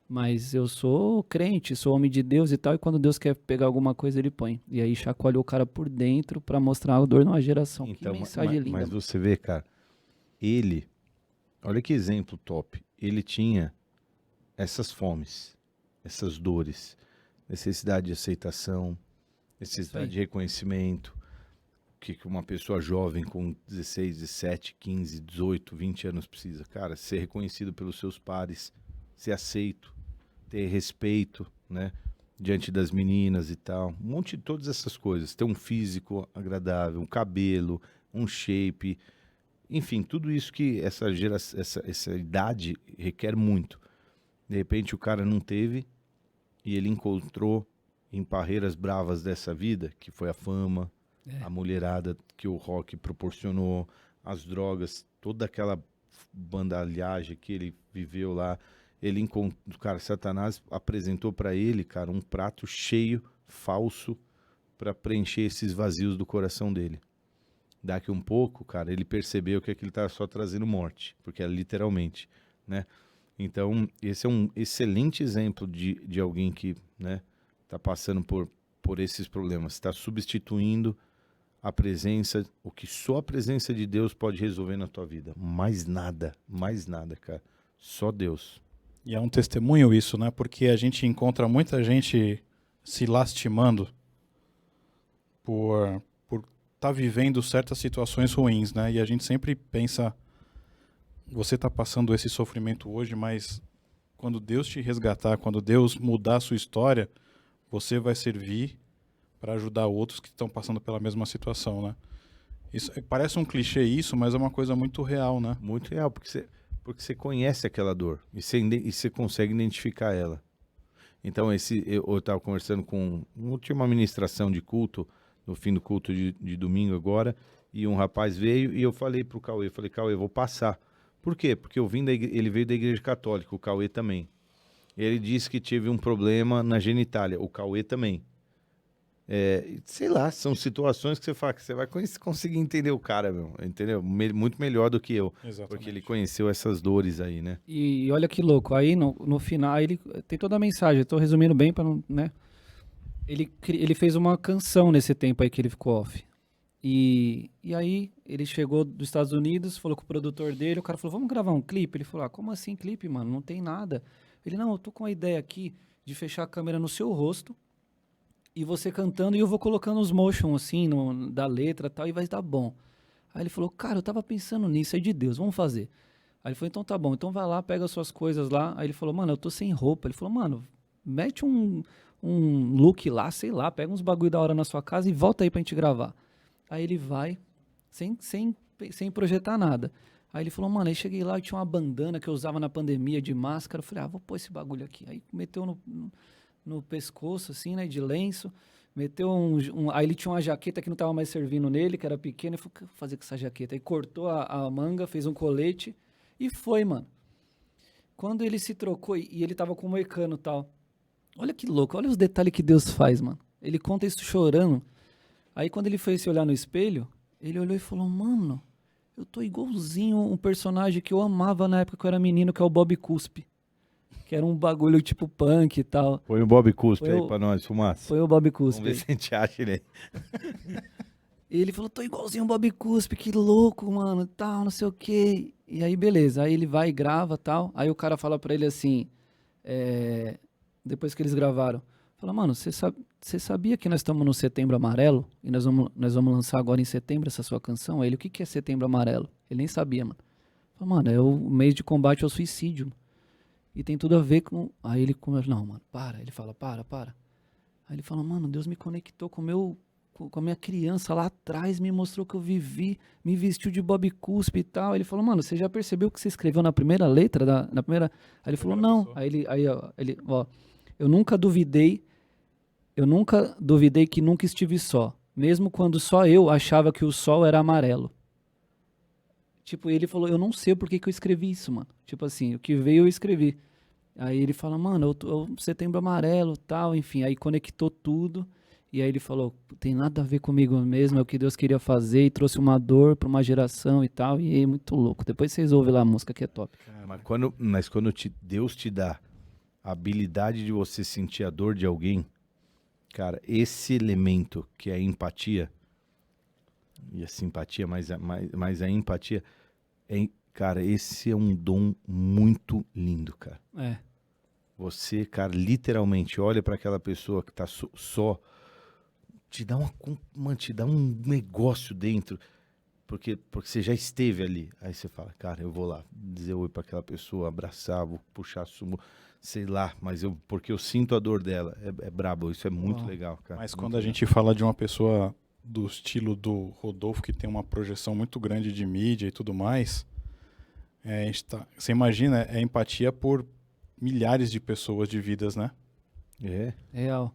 mas eu sou crente, sou homem de Deus e tal, e quando Deus quer pegar alguma coisa, ele põe. E aí chacoalhou o cara por dentro pra mostrar a dor numa geração. Então, que mensagem linda. mas você vê, cara, ele, olha que exemplo top, ele tinha essas fomes, essas dores, necessidade de aceitação, necessidade de reconhecimento, que uma pessoa jovem com 16, 17, 15, 18, 20 anos precisa, cara, ser reconhecido pelos seus pares, ser aceito, ter respeito, né, diante das meninas e tal, um monte de todas essas coisas, ter um físico agradável, um cabelo, um shape, enfim, tudo isso que essa idade requer muito. De repente o cara não teve e ele encontrou em parreiras bravas dessa vida, que foi a fama, a mulherada que o rock proporcionou, as drogas, toda aquela bandalhagem que ele viveu lá. Ele encontrou, cara, Satanás apresentou para ele, cara, um prato cheio, falso, para preencher esses vazios do coração dele. Daqui um pouco, cara, ele percebeu que aquilo estava só trazendo morte, porque era literalmente, né? Então, esse é um excelente exemplo de alguém que, né, tá passando por esses problemas, está substituindo a presença, o que só a presença de Deus pode resolver na tua vida. Mais nada, cara. Só Deus. E é um testemunho isso, né? Porque a gente encontra muita gente se lastimando por estar vivendo certas situações ruins, né? E a gente sempre pensa, você está passando esse sofrimento hoje, mas quando Deus te resgatar, quando Deus mudar a sua história, você vai servir para ajudar outros que estão passando pela mesma situação, né? Isso, parece um clichê isso, mas é uma coisa muito real, né? Muito real, porque você conhece aquela dor e você consegue identificar ela. Então, eu estava conversando com... Tinha uma ministração de culto, no fim do culto de domingo agora, e um rapaz veio e eu falei pro Cauê, Cauê, eu vou passar. Por quê? Porque ele veio da igreja católica, o Cauê também. Ele disse que teve um problema na genitália, o Cauê também. Sei lá, são situações que você fala que você vai conseguir entender o cara, meu, entendeu? Muito melhor do que eu. Exatamente. Porque ele conheceu essas dores aí, né? E olha que louco, aí no final ele tem toda a mensagem, eu tô resumindo bem para não, né? Ele fez uma canção nesse tempo aí que ele ficou off. E aí ele chegou dos Estados Unidos, falou com o produtor dele, o cara falou, vamos gravar um clipe? Ele falou, como assim clipe, mano? Não tem nada. Ele, não, eu tô com a ideia aqui de fechar a câmera no seu rosto e você cantando e eu vou colocando os motion assim, da letra e tal, e vai dar bom. Aí ele falou, cara, eu tava pensando nisso, é de Deus, vamos fazer. Aí ele falou, então tá bom, então vai lá, pega as suas coisas lá. Aí ele falou, mano, eu tô sem roupa. Ele falou, mano, mete um look lá, sei lá, pega uns bagulho da hora na sua casa e volta aí pra gente gravar. Aí ele vai, sem projetar nada. Aí ele falou, mano, aí cheguei lá e tinha uma bandana que eu usava na pandemia de máscara. Eu falei, vou pôr esse bagulho aqui. Aí meteu no pescoço, assim, né, de lenço. Meteu aí ele tinha uma jaqueta que não tava mais servindo nele, que era pequena. Ele falou, o que eu vou fazer com essa jaqueta? Aí cortou a manga, fez um colete e foi, mano. Quando ele se trocou, e ele tava com o moicano e tal. Olha que louco, olha os detalhes que Deus faz, mano. Ele conta isso chorando. Aí quando ele foi se olhar no espelho, ele olhou e falou, mano, eu tô igualzinho um personagem que eu amava na época que eu era menino, que é o Bob Cuspe. Que era um bagulho tipo punk e tal. Põe o Bob Cuspe aí pra nós, fumaça. Foi o Bob Cuspe. Vamos ver se a gente acha ele aí. E ele falou, tô igualzinho o Bob Cuspe, que louco, mano, tal, não sei o quê. E aí, beleza. Aí ele vai e grava tal. Aí o cara fala pra ele assim, depois que eles gravaram, fala, mano, você sabia que nós estamos no Setembro Amarelo? E nós vamos lançar agora em setembro essa sua canção? Aí ele, o que é Setembro Amarelo? Ele nem sabia, mano. Fala, mano, é o mês de combate ao suicídio. E tem tudo a ver com... Aí ele começa, não, mano, para. Ele fala, para. Aí ele fala, mano, Deus me conectou com a minha criança lá atrás, me mostrou que eu vivi, me vestiu de Bob Cuspe e tal. Aí ele falou, mano, você já percebeu o que você escreveu na primeira letra? Na primeira... Aí ele falou, não. Pessoa. Aí ele, ó, eu nunca duvidei que nunca estive só. mesmo quando só eu achava que o sol era amarelo. Tipo, ele falou, eu não sei por que que eu escrevi isso, mano. Tipo assim, o que veio eu escrevi. Aí ele fala, mano, Setembro Amarelo, tal, enfim. Aí conectou tudo. E aí ele falou, tem nada a ver comigo mesmo, é o que Deus queria fazer. E trouxe uma dor pra uma geração e tal. E é muito louco. Depois vocês ouvem lá a música que é top. Mas quando Deus te dá a habilidade de você sentir a dor de alguém, cara, esse elemento que é a empatia, e a simpatia, mas a empatia, cara, esse é um dom muito lindo, cara. É. Você, cara, literalmente olha para aquela pessoa que tá só, te dá te dá um negócio dentro, porque você já esteve ali. Aí você fala, cara, eu vou lá dizer oi para aquela pessoa, abraçar, vou puxar sumo, sei lá, mas porque eu sinto a dor dela. É brabo, isso é muito legal, cara. Mas muito quando legal. a gente fala de uma pessoa do estilo do Rodolfo, que tem uma projeção muito grande de mídia e tudo mais, você imagina, é empatia por milhares de pessoas, de vidas, né? É. Real.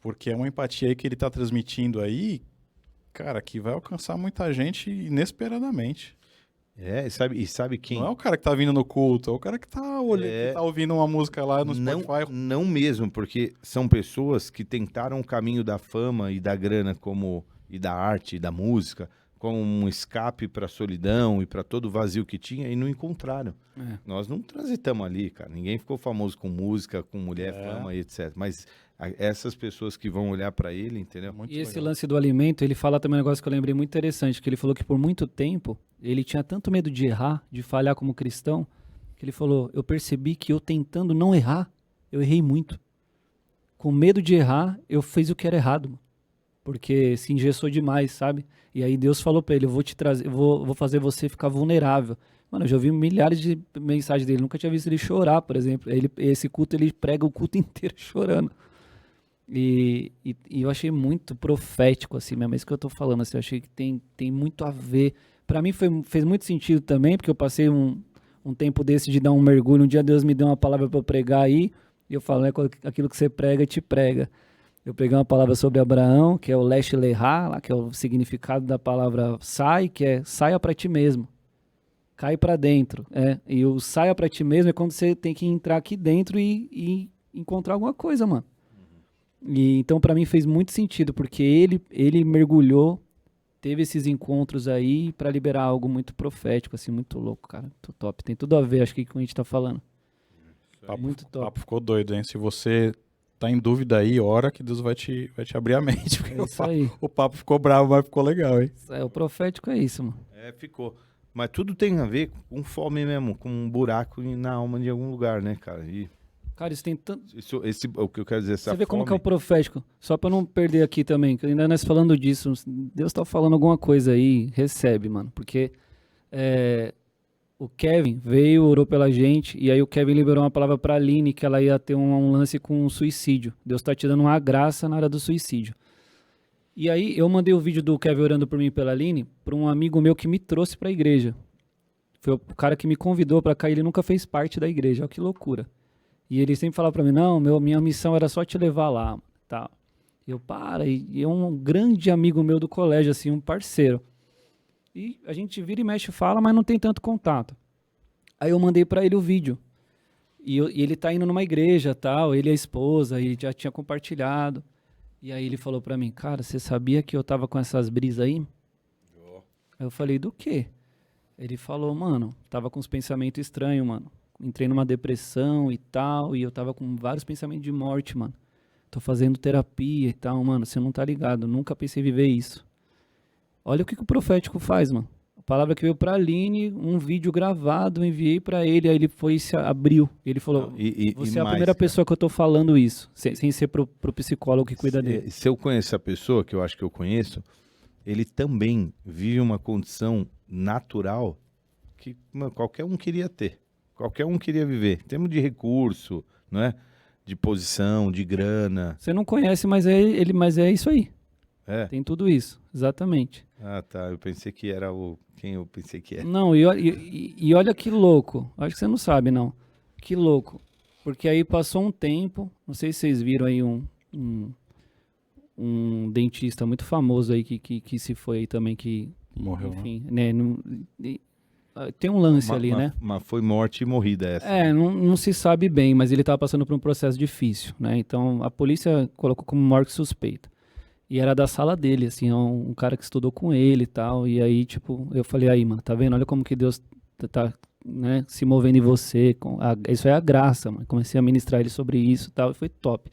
Porque é uma empatia aí que ele tá transmitindo aí, cara, que vai alcançar muita gente inesperadamente. E sabe quem? Não é o cara que tá vindo no culto, é o cara que tá olhando, que tá ouvindo uma música lá no Spotify. Não mesmo, porque são pessoas que tentaram o caminho da fama e da grana e da arte e da música como um escape para a solidão e para todo o vazio que tinha e não encontraram. Nós não transitamos ali, cara. Ninguém ficou famoso com música, com mulher, fama e etc. Mas essas pessoas que vão olhar para ele, entendeu? Muito e legal. Esse lance do alimento, ele fala também um negócio que eu lembrei muito interessante, que ele falou que por muito tempo ele tinha tanto medo de errar, de falhar como cristão, que ele falou, eu percebi que eu tentando não errar, eu errei muito. Com medo de errar, eu fiz o que era errado, mano. Porque se engessou demais, sabe? E aí Deus falou pra ele, eu vou te trazer, eu vou fazer você ficar vulnerável. Mano, eu já ouvi milhares de mensagens dele, nunca tinha visto ele chorar, por exemplo. Esse culto, ele prega o culto inteiro chorando. E eu achei muito profético, assim mesmo, é isso que eu tô falando, assim, eu achei que tem muito a ver. Pra mim fez muito sentido também, porque eu passei um tempo desse de dar um mergulho, um dia Deus me deu uma palavra pra eu pregar aí, e eu falo, né, aquilo que você prega, te prega. Eu peguei uma palavra sobre Abraão, que é o Lesh Lehá, lá, que é o significado da palavra sai, que é saia para ti mesmo. Cai para dentro. E o saia para ti mesmo é quando você tem que entrar aqui dentro e encontrar alguma coisa, mano. E, então, para mim, fez muito sentido, porque ele mergulhou, teve esses encontros aí para liberar algo muito profético, assim, muito louco, cara. Muito top. Tem tudo a ver, acho que com o que a gente tá falando. Muito top. O papo ficou doido, hein? Se você tá em dúvida aí, ora que Deus vai te abrir a mente. Porque o papo ficou bravo, mas ficou legal, hein? O profético é isso, mano. Ficou. Mas tudo tem a ver com fome mesmo, com um buraco na alma de algum lugar, né, cara? Cara, isso tem tanto... O que eu quero dizer, Você vê como que é o profético? Só pra não perder aqui também, que ainda nós falando disso, Deus tá falando alguma coisa aí, recebe, mano. Porque o Kevin veio, orou pela gente, e aí o Kevin liberou uma palavra pra Aline, que ela ia ter um lance com suicídio. Deus tá te dando uma graça na área do suicídio. E aí eu mandei o vídeo do Kevin orando por mim pela Aline pra um amigo meu que me trouxe pra igreja. Foi o cara que me convidou pra cá, ele nunca fez parte da igreja, olha que loucura. E ele sempre falava pra mim, não, minha missão era só te levar lá, tá. Eu, e é um grande amigo meu do colégio, assim, um parceiro. E a gente vira e mexe e fala, mas não tem tanto contato. Aí eu mandei pra ele o vídeo. E ele tá indo numa igreja, tal, ele e a esposa, e já tinha compartilhado. E aí ele falou pra mim, cara, você sabia que eu tava com essas brisas aí? Aí eu falei, do quê? Ele falou, mano, tava com uns pensamentos estranhos, mano. Entrei numa depressão e tal, e eu tava com vários pensamentos de morte, mano. Tô fazendo terapia e tal, mano, você não tá ligado, nunca pensei em viver isso. Olha o que o profético faz, mano. A palavra que veio pra Aline, um vídeo gravado, enviei pra ele, aí ele foi e se abriu. Ele falou, você é a primeira pessoa que eu tô falando isso, sem ser pro psicólogo que cuida dele. Se eu conheço a pessoa, que eu acho que eu conheço, ele também vive uma condição natural que qualquer um queria ter. Qualquer um queria viver. Em termos de recurso, não é? De posição, de grana. Você não conhece, mas é isso aí. Tem tudo isso, exatamente. Ah, tá. Eu pensei que era quem eu pensei que era. Não, e olha que louco. Acho que você não sabe, não. Que louco. Porque aí passou um tempo, não sei se vocês viram aí um dentista muito famoso aí que se foi aí também, que, Morreu, enfim, né? Tem um lance ali, né? Mas foi morte e morrida essa. Não se sabe bem, mas ele estava passando por um processo difícil, né? Então a polícia colocou como morte suspeita. E era da sala dele, assim, um cara que estudou com ele e tal. E aí, tipo, eu falei, aí, mano, tá vendo? Olha como que Deus tá, né, se movendo em você. Isso é a graça, mano. Comecei a ministrar ele sobre isso e tal, e foi top.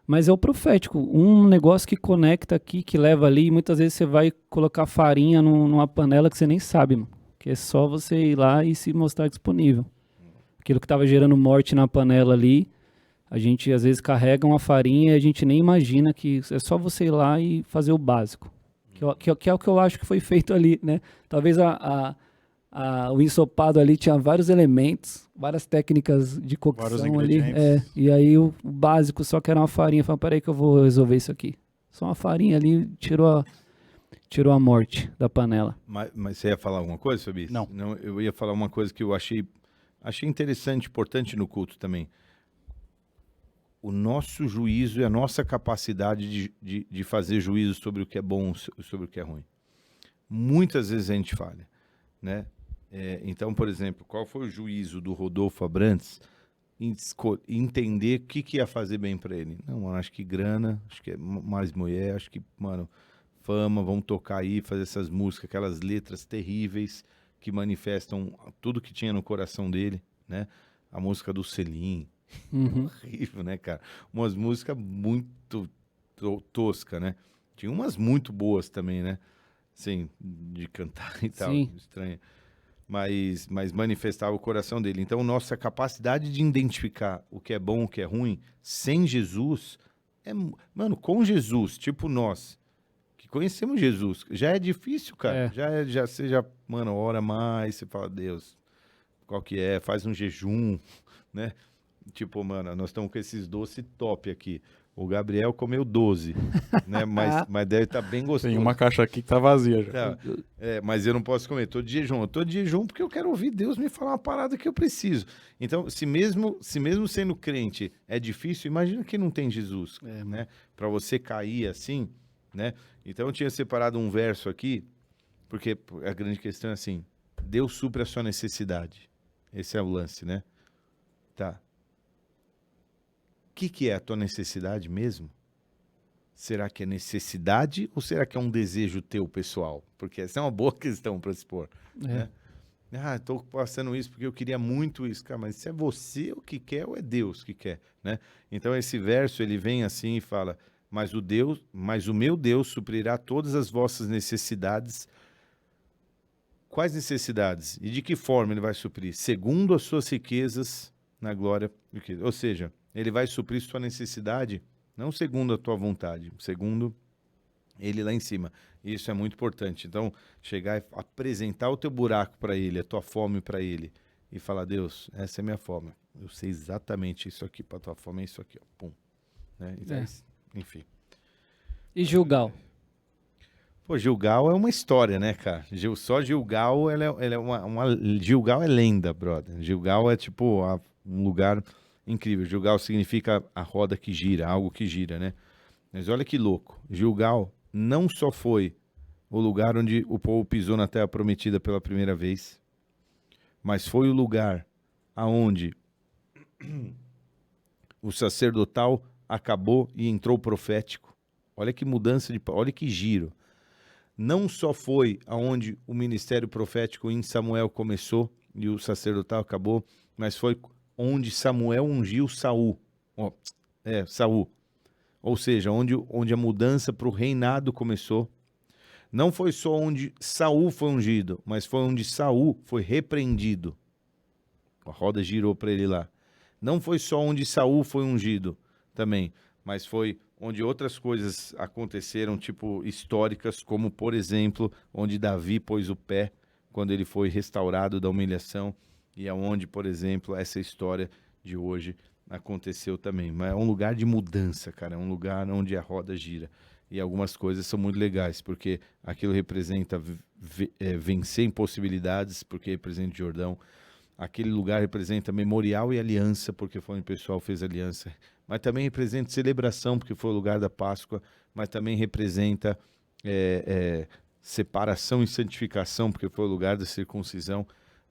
Mas é o profético, um negócio que conecta aqui, que leva ali, e muitas vezes você vai colocar farinha numa panela que você nem sabe, mano. Que é só você ir lá e se mostrar disponível. Aquilo que estava gerando morte na panela ali, a gente às vezes carrega uma farinha e a gente nem imagina que é só você ir lá e fazer o básico. Que é o que eu acho que foi feito ali, né? Talvez o ensopado ali tinha vários elementos, várias técnicas de cocção ali. E aí o básico só que era uma farinha. Falei, peraí que eu vou resolver isso aqui. Só uma farinha ali tirou a morte da panela. Mas você ia falar alguma coisa, Fabi? Não. Eu ia falar uma coisa que eu achei interessante, importante no culto também. O nosso juízo e a nossa capacidade de fazer juízo sobre o que é bom e sobre o que é ruim. Muitas vezes a gente falha, né? Então, por exemplo, qual foi o juízo do Rodolfo Abrantes em entender o que ia fazer bem para ele? Não, mano, acho que grana, acho que é mais mulher, acho que, mano, fama, vamos tocar aí, fazer essas músicas, aquelas letras terríveis que manifestam tudo que tinha no coração dele, né? A música do Selim, horrível, né, cara? Umas músicas muito tosca, né? Tinha umas muito boas também, né? Assim, de cantar e tal, estranha. Mas manifestava o coração dele. Então, nossa capacidade de identificar o que é bom, o que é ruim, sem Jesus, mano, com Jesus, tipo nós, que conhecemos Jesus, já é difícil, cara. Você já, mano, ora mais, você fala, Deus, qual que é? Faz um jejum, né? Tipo, mano, nós estamos com esses doces top aqui. O Gabriel comeu 12, né? Mas deve estar bem gostoso. Tem uma caixa aqui que tá vazia já. Tá. Mas eu não posso comer, tô de jejum. Eu tô de jejum porque eu quero ouvir Deus me falar uma parada que eu preciso. Então, se mesmo sendo crente é difícil, imagina quem não tem Jesus, né? Para você cair assim, né? Então eu tinha separado um verso aqui, porque a grande questão é assim, Deus supre a sua necessidade. Esse é o lance, né? Tá. O que é a tua necessidade mesmo? Será que é necessidade ou será que é um desejo teu pessoal? Porque essa é uma boa questão para se pôr. Né? Estou passando isso porque eu queria muito isso. Cara, mas se é você o que quer ou é Deus que quer? Né? Então esse verso ele vem assim e fala, mas o meu Deus suprirá todas as vossas necessidades. Quais necessidades? E de que forma ele vai suprir? Segundo as suas riquezas na glória. Ou seja, ele vai suprir sua necessidade, não segundo a tua vontade, segundo ele lá em cima. Isso é muito importante. Então, chegar e apresentar o teu buraco para ele, a tua fome para ele, e falar, Deus, essa é a minha fome. Eu sei exatamente isso aqui, para a tua fome é isso aqui, ó. Pum. Né? Então, enfim. E Gilgal? Pô, Gilgal é uma história, né, cara? Só Gilgal, ela é Gilgal é lenda, brother. Gilgal é tipo um lugar incrível. Gilgal significa a roda que gira, algo que gira, né? Mas olha que louco. Gilgal não só foi o lugar onde o povo pisou na terra prometida pela primeira vez, mas foi o lugar aonde o sacerdotal acabou e entrou o profético. Olha que mudança olha que giro. Não só foi aonde o ministério profético em Samuel começou e o sacerdotal acabou, mas foi onde Samuel ungiu Saul. Saul. Ou seja, onde a mudança para o reinado começou. Não foi só onde Saul foi ungido, mas foi onde Saul foi repreendido. A roda girou para ele lá. Não foi só onde Saul foi ungido também, mas foi onde outras coisas aconteceram, tipo históricas, como, por exemplo, onde Davi pôs o pé quando ele foi restaurado da humilhação, e aonde, por exemplo, essa história de hoje aconteceu também. Mas é um lugar de mudança, cara, é um lugar onde a roda gira. E algumas coisas são muito legais, porque aquilo representa vencer impossibilidades, porque representa Jordão. aquele lugar representa memorial e aliança, porque foi onde o pessoal fez aliança. Mas também representa celebração, porque foi o lugar da Páscoa. Mas também representa separação e santificação, porque foi o lugar da circuncisão.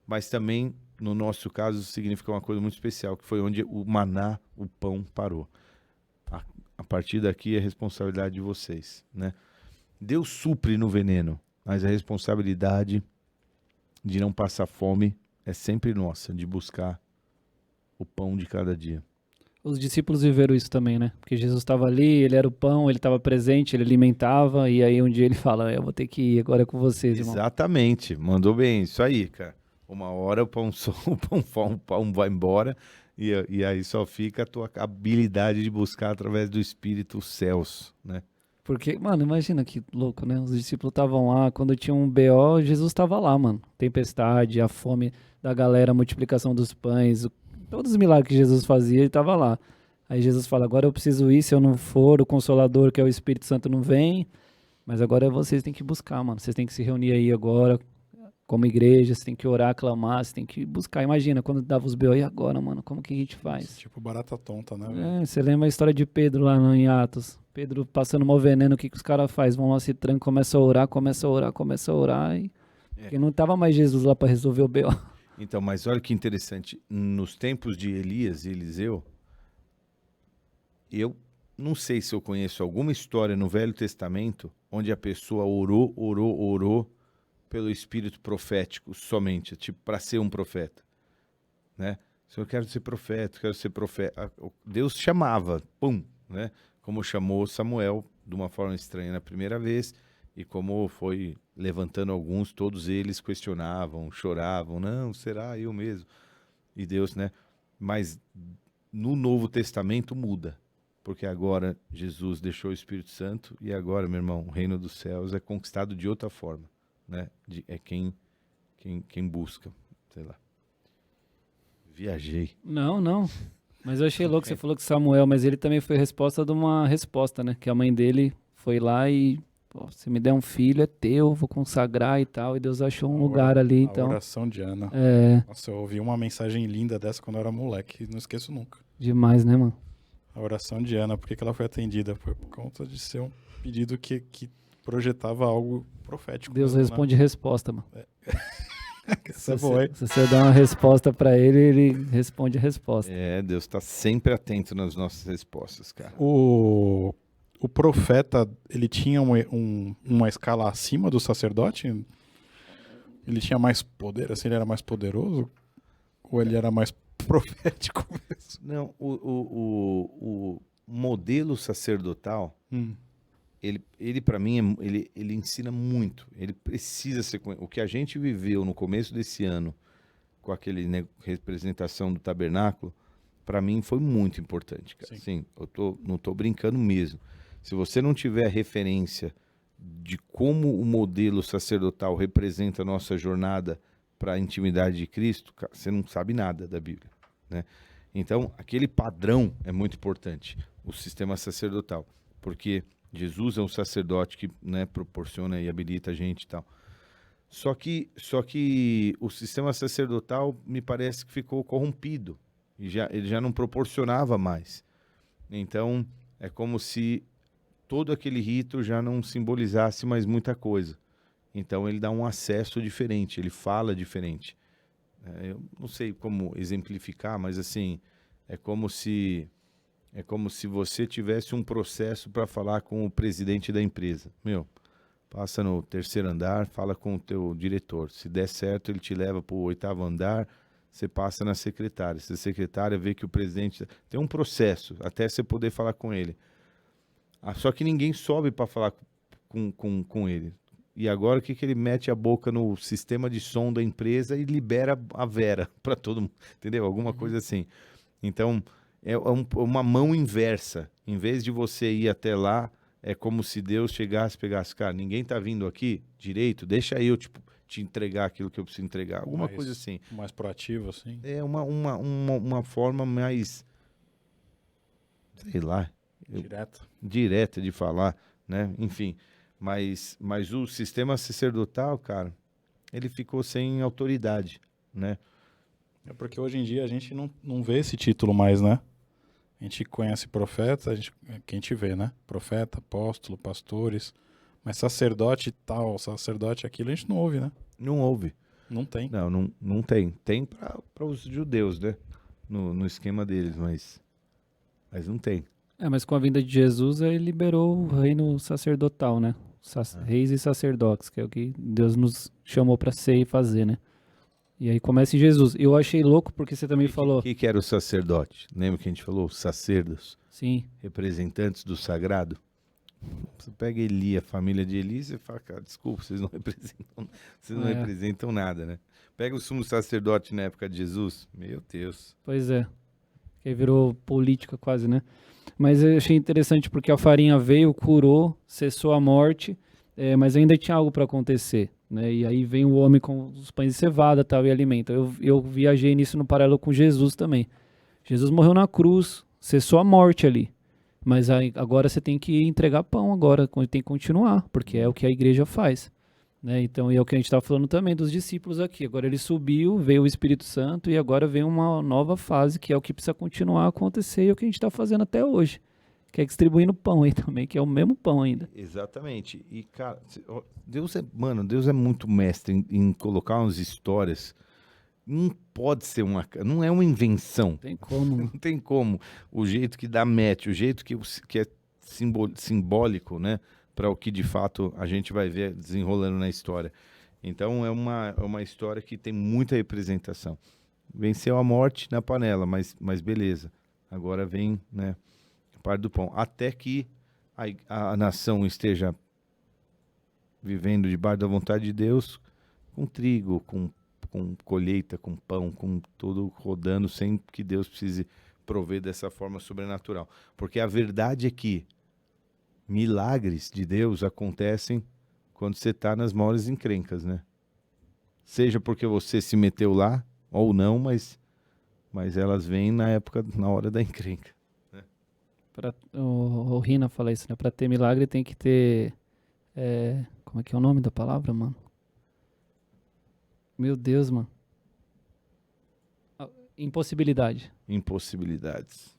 Mas também, no nosso caso, significa uma coisa muito especial, que foi onde o maná, o pão, parou. A partir daqui é responsabilidade de vocês, né? Deus supre no veneno, mas a responsabilidade de não passar fome é sempre nossa, de buscar o pão de cada dia. Os discípulos viveram isso também, né? Porque Jesus estava ali, ele era o pão, ele estava presente, ele alimentava, e aí um dia ele fala, eu vou ter que ir, agora é com vocês, irmão. Exatamente, mandou bem, isso aí, cara. Uma hora o pão vai embora, e aí só fica a tua habilidade de buscar através do Espírito os céus, né? Porque, mano, imagina que louco, né? Os discípulos estavam lá, quando tinha um BO, Jesus estava lá, mano. Tempestade, a fome da galera, a multiplicação dos pães, todos os milagres que Jesus fazia, ele estava lá. Aí Jesus fala, agora eu preciso ir, se eu não for, o Consolador, que é o Espírito Santo, não vem, mas agora vocês têm que buscar, mano. Vocês têm que se reunir aí agora, como igreja, vocês têm que orar, clamar, vocês têm que buscar. Imagina, quando dava os BO, e agora, mano, como que a gente faz? Tipo barata tonta, né? Você lembra a história de Pedro lá em Atos? Pedro passando mal veneno, o que os caras fazem? Vão lá, se trancam, começam a orar, e... Porque não tava mais Jesus lá para resolver o BO. Então, mas olha que interessante, nos tempos de Elias e Eliseu, eu não sei se eu conheço alguma história no Velho Testamento onde a pessoa orou pelo espírito profético somente, tipo, para ser um profeta, né? Se eu quero ser profeta, Deus chamava, pum, né? Como chamou Samuel de uma forma estranha na primeira vez, e como foi levantando alguns, todos eles questionavam, choravam, não, será eu mesmo? E Deus, né? Mas no Novo Testamento muda, porque agora Jesus deixou o Espírito Santo, e agora, meu irmão, o reino dos céus é conquistado de outra forma, né? É quem busca, sei lá. Viajei. Não. Mas eu achei louco, você falou que Samuel, mas ele também foi resposta de uma resposta, né? Que a mãe dele foi lá e, pô, se me der um filho, é teu, vou consagrar e tal. E Deus achou um lugar ali, então... A oração de Ana. É, Nossa, eu ouvi uma mensagem linda dessa quando eu era moleque, não esqueço nunca. demais, né, mano? A oração de Ana, por que ela foi atendida? Foi por conta de ser um pedido que projetava algo profético. Deus mesmo, responde resposta, mano. Essa é boa, hein? Se você dá uma resposta pra ele, ele responde a resposta. Deus está sempre atento nas nossas respostas, cara. O profeta, ele tinha uma escala acima do sacerdote? Ele tinha mais poder, assim, ele era mais poderoso? Ou ele era mais profético mesmo? Não, o modelo sacerdotal, ele para mim, ele ensina muito. Ele precisa ser... O que a gente viveu no começo desse ano, com aquele, né, representação do tabernáculo, para mim foi muito importante, cara. Sim, não tô brincando mesmo. Se você não tiver referência de como o modelo sacerdotal representa a nossa jornada para a intimidade de Cristo, cara, você não sabe nada da Bíblia, né? Então, aquele padrão é muito importante, o sistema sacerdotal, porque Jesus é um sacerdote que, né, proporciona e habilita a gente e tal. Só que o sistema sacerdotal me parece que ficou corrompido, e ele já não proporcionava mais. Então, é como se todo aquele rito já não simbolizasse mais muita coisa. Então ele dá um acesso diferente, ele fala diferente. Eu não sei como exemplificar, mas assim, é como se você tivesse um processo para falar com o presidente da empresa. Passa no 3º andar, fala com o teu diretor. Se der certo, ele te leva para o 8º andar, você passa na secretária. Se a secretária vê que o presidente... Tem um processo até você poder falar com ele. Só que ninguém sobe para falar com ele. E agora o que ele mete a boca no sistema de som da empresa e libera a Vera para todo mundo, entendeu? Alguma coisa assim. Então, é uma mão inversa. Em vez de você ir até lá, é como se Deus chegasse e pegasse, cara, ninguém tá vindo aqui direito, deixa eu te entregar aquilo que eu preciso entregar. Alguma coisa assim. Mais proativo, assim? É uma forma mais, sei lá, direta de falar, né? Enfim, mas o sistema sacerdotal, cara, ele ficou sem autoridade, né? É porque hoje em dia a gente não vê esse título mais, né? A gente conhece profeta, que a gente vê, né? Profeta, apóstolo, pastores. Mas sacerdote tal, sacerdote aquilo, a gente não ouve, né? Não houve. Não tem. Não tem. Tem para os judeus, né? No esquema deles, mas não tem. Mas com a vinda de Jesus, ele liberou o reino sacerdotal, né? Reis e sacerdotes, que é o que Deus nos chamou para ser e fazer, né? E aí começa em Jesus. Eu achei louco porque você também falou. O que era o sacerdote? Lembra que a gente falou? Sacerdos, Sim, representantes do sagrado. Você pega Eli, a família de Eli, você fala, cara, desculpa, vocês não representam nada, né? Pega o sumo sacerdote na época de Jesus, meu Deus. pois é. Que aí virou política quase, né? Mas eu achei interessante porque a farinha veio, curou, cessou a morte, mas ainda tinha algo para acontecer, né? E aí vem o homem com os pães de cevada, tal, e alimenta. Eu viajei nisso no paralelo com Jesus também. Jesus morreu na cruz, cessou a morte ali. Mas aí, agora você tem que entregar pão agora, tem que continuar, porque é o que a igreja faz, né? Então, e é o que a gente está falando também dos discípulos aqui. Agora ele subiu, veio o Espírito Santo e agora vem uma nova fase, que é o que precisa continuar a acontecer e é o que a gente está fazendo até hoje, que é distribuindo pão aí também, que é o mesmo pão ainda. Exatamente. E, cara, Deus é muito mestre em colocar umas histórias. Não pode ser não é uma invenção. Tem como. Não tem como. O jeito que dá match, o jeito que é simbólico, né? Para o que de fato a gente vai ver desenrolando na história. Então é uma história que tem muita representação. Venceu a morte na panela, mas beleza. Agora vem, né, a parte do pão. Até que a nação esteja vivendo debaixo da vontade de Deus, com trigo, com colheita, com pão, com tudo rodando, sem que Deus precise prover dessa forma sobrenatural. Porque a verdade é que milagres de Deus acontecem quando você está nas maiores encrencas, né? Seja porque você se meteu lá, ou não, mas elas vêm na hora da encrenca. Né? O Rina fala isso, né? Para ter milagre tem que ter... como é que é o nome da palavra, mano? Meu Deus, mano. Impossibilidade. Impossibilidades.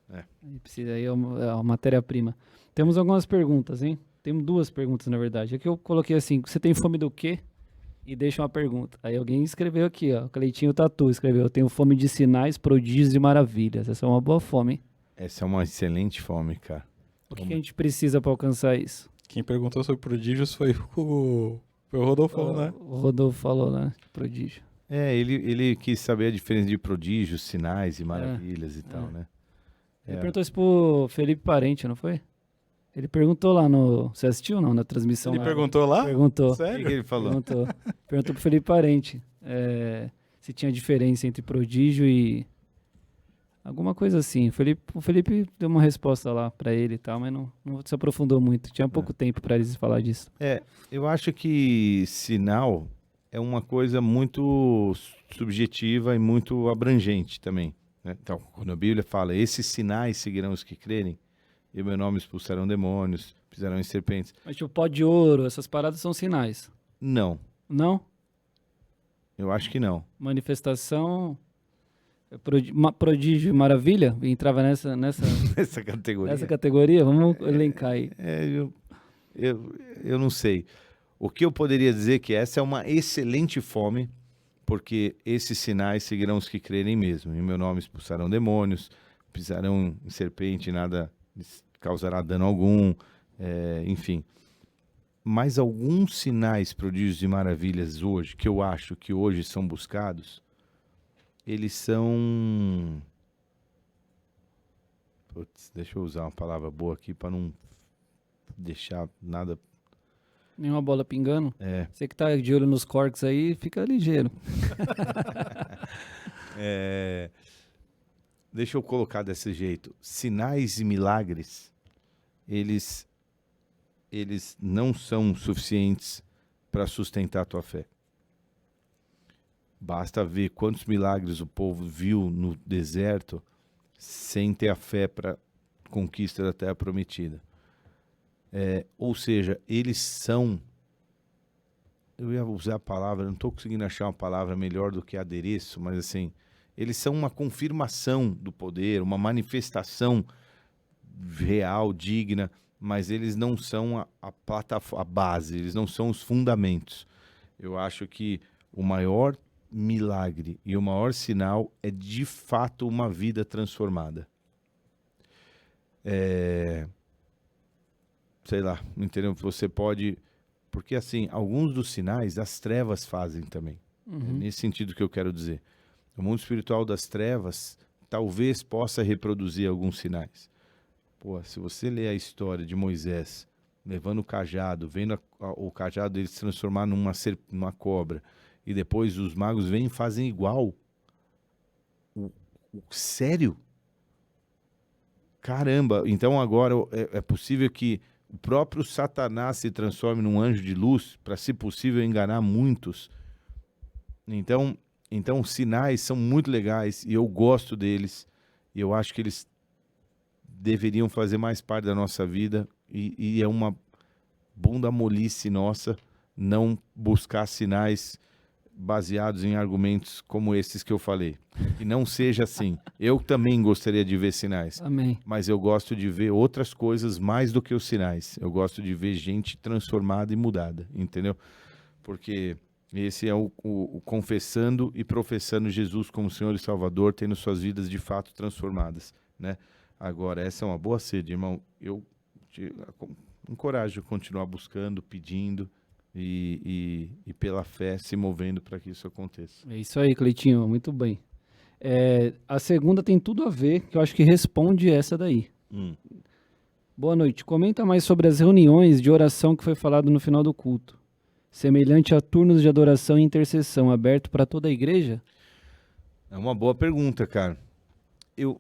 Aí é uma matéria-prima. Temos algumas perguntas, hein? Temos 2 perguntas, na verdade. Aqui eu coloquei assim, você tem fome do quê? E deixa uma pergunta. Aí alguém escreveu aqui, ó. Cleitinho Tatu escreveu, eu tenho fome de sinais, prodígios e maravilhas. Essa é uma boa fome, hein? Essa é uma excelente fome, cara. O que a gente precisa para alcançar isso? Quem perguntou sobre prodígios foi o Rodolfo, né? O Rodolfo falou, né? Prodígio. Ele quis saber a diferença de prodígios, sinais e maravilhas e tal, né? Ele perguntou isso pro Felipe Parente, não foi? Ele perguntou lá no... Você assistiu ou não, na transmissão? Ele lá? perguntou lá? Perguntou. O que ele falou? Perguntou pro Felipe Parente se tinha diferença entre prodígio e... Alguma coisa assim. O Felipe deu uma resposta lá pra ele e tal, mas não se aprofundou muito. Tinha pouco tempo pra eles falar disso. Eu acho que sinal é uma coisa muito subjetiva e muito abrangente também, né? Então, quando a Bíblia fala, esses sinais seguirão os que crerem, e o meu nome expulsarão demônios, pisarão em serpentes. Mas tipo, pó de ouro, essas paradas são sinais. Não, Não? eu acho que não. Manifestação... Prodígio e maravilha? Entrava nessa Essa categoria. nessa categoria? Vamos elencar aí. Eu não sei. O que eu poderia dizer é que essa é uma excelente fome, porque esses sinais seguirão os que crerem mesmo. Em meu nome expulsarão demônios, pisarão em serpente, nada causará dano algum, enfim. Mas alguns sinais, prodígios e maravilhas hoje, que eu acho que hoje são buscados, eles são... Putz, deixa eu usar uma palavra boa aqui para não deixar nada... Nenhuma bola pingando? É. Você que tá de olho nos corks aí, fica ligeiro. Deixa eu colocar desse jeito. Sinais e milagres, eles não são suficientes para sustentar a tua fé. Basta ver quantos milagres o povo viu no deserto sem ter a fé para conquista da terra prometida. Ou seja, eles são... Eu ia usar a palavra, não estou conseguindo achar uma palavra melhor do que adereço, mas assim, eles são uma confirmação do poder, uma manifestação real, digna, mas eles não são a plataforma, a base, eles não são os fundamentos. Eu acho que o maior milagre e o maior sinal é de fato uma vida transformada. Sei lá, entendeu? Você pode... Porque assim, alguns dos sinais as trevas fazem também. É nesse sentido que eu quero dizer. O mundo espiritual das trevas talvez possa reproduzir alguns sinais. Pô, se você ler a história de Moisés levando o cajado, vendo o cajado dele se transformar numa cobra, e depois os magos vêm e fazem igual. Sério? Caramba! Então agora é possível que o próprio Satanás se transforme num anjo de luz para, se possível, enganar muitos. Então os sinais são muito legais e eu gosto deles. E eu acho que eles deveriam fazer mais parte da nossa vida. E é uma bunda molice nossa não buscar sinais baseados em argumentos como esses que eu falei. Que não seja assim. Eu também gostaria de ver sinais. Amém. Mas eu gosto de ver outras coisas mais do que os sinais. Eu gosto de ver gente transformada e mudada, entendeu? Porque esse é o confessando e professando Jesus como Senhor e Salvador, tendo suas vidas de fato transformadas, né? Agora, essa é uma boa sede, irmão. Eu te encorajo a continuar buscando, pedindo e pela fé se movendo para que isso aconteça. É isso aí, Cleitinho, muito bem. A segunda tem tudo a ver, que eu acho que responde essa daí. Boa noite. Comenta mais sobre as reuniões de oração que foi falado no final do culto. Semelhante a turnos de adoração e intercessão, aberto para toda a igreja? É uma boa pergunta, cara.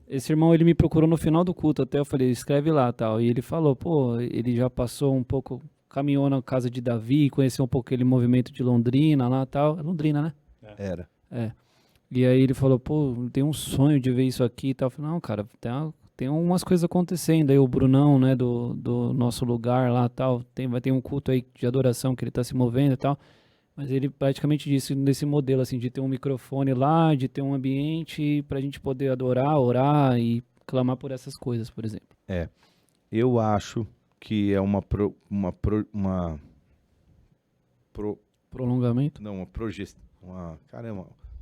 Esse irmão, ele me procurou no final do culto, até eu falei, escreve lá, tal. E ele falou, pô, ele já passou um pouco, caminhou na casa de Davi, conheceu um pouco aquele movimento de Londrina lá, tal. É Londrina, né? Era. E aí ele falou, pô, tem um sonho de ver isso aqui e tal. Eu falei, não, cara, tem umas coisas acontecendo. Aí o Brunão, né, do nosso lugar lá, tal, vai ter um culto aí de adoração que ele tá se movendo e tal. Mas ele praticamente disse nesse modelo, assim, de ter um microfone lá, de ter um ambiente pra gente poder adorar, orar e clamar por essas coisas, por exemplo. Eu acho que é uma Prolongamento? Não,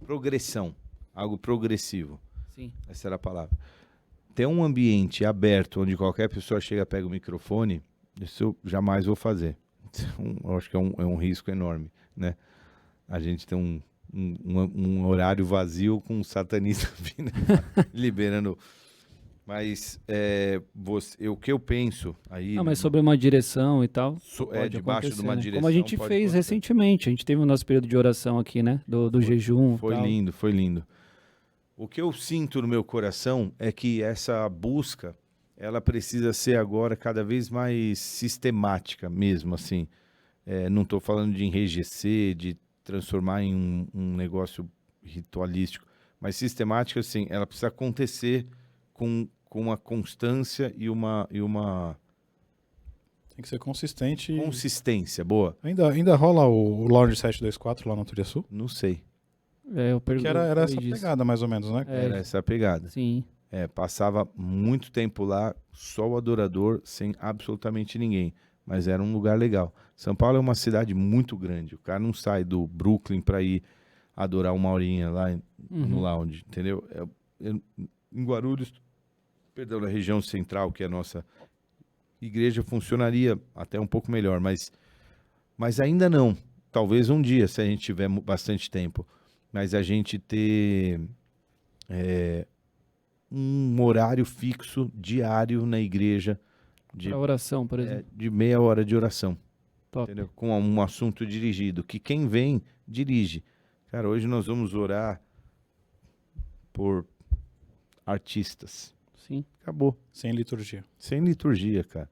progressão, algo progressivo. Sim. Essa era a palavra. Ter um ambiente aberto onde qualquer pessoa chega, pega o microfone, isso eu jamais vou fazer. Eu acho que é um risco enorme, né? A gente tem um horário vazio com um satanista vindo, liberando. Mas o que eu penso aí... Não, mas sobre uma direção e tal. debaixo de uma direção. Como a gente fez recentemente. A gente teve o nosso período de oração aqui, né? Do jejum. Foi tal. lindo, foi lindo. O que eu sinto no meu coração é que essa busca, ela precisa ser agora cada vez mais sistemática mesmo, assim. Não estou falando de enrijecer, de transformar em um negócio ritualístico, mas sistemática, assim, ela precisa acontecer com uma constância e uma Tem que ser consistente. consistência boa. Ainda rola o Lounge 724 lá no Turiaçu? Não sei. Eu Que era essa pegada, mais ou menos, né? Era essa a pegada. Sim. Passava muito tempo lá, só o adorador, sem absolutamente ninguém. Mas era um lugar legal. São Paulo é uma cidade muito grande. O cara não sai do Brooklyn para ir adorar uma horinha lá no lounge, entendeu? Em Guarulhos, na região central, que é a nossa igreja, funcionaria até um pouco melhor. Mas ainda não. Talvez um dia, se a gente tiver bastante tempo. Mas a gente ter um horário fixo, diário na igreja. Para oração, por exemplo. De meia hora de oração. Top. Entendeu? Com um assunto dirigido. Que quem vem, dirige. Cara, hoje nós vamos orar por artistas. Sim. Acabou. Sem liturgia. Sem liturgia, cara.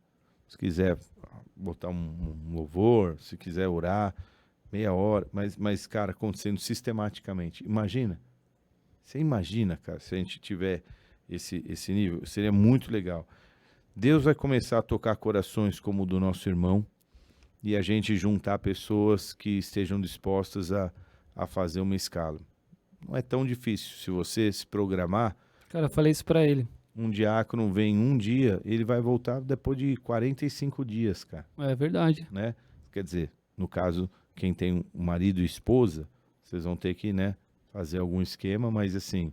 Se quiser botar um louvor, se quiser orar, meia hora. Mas, cara, acontecendo sistematicamente. Imagina. Você imagina, cara, se a gente tiver esse nível. Seria muito legal. Deus vai começar a tocar corações como o do nosso irmão e a gente juntar pessoas que estejam dispostas a fazer uma escala. Não é tão difícil. Se você se programar, Cara, eu falei isso pra ele. um diácono vem um dia, ele vai voltar depois de 45 dias, cara, É verdade. né? Quer dizer, no caso, quem tem um marido e esposa, vocês vão ter que, né, fazer algum esquema, mas assim,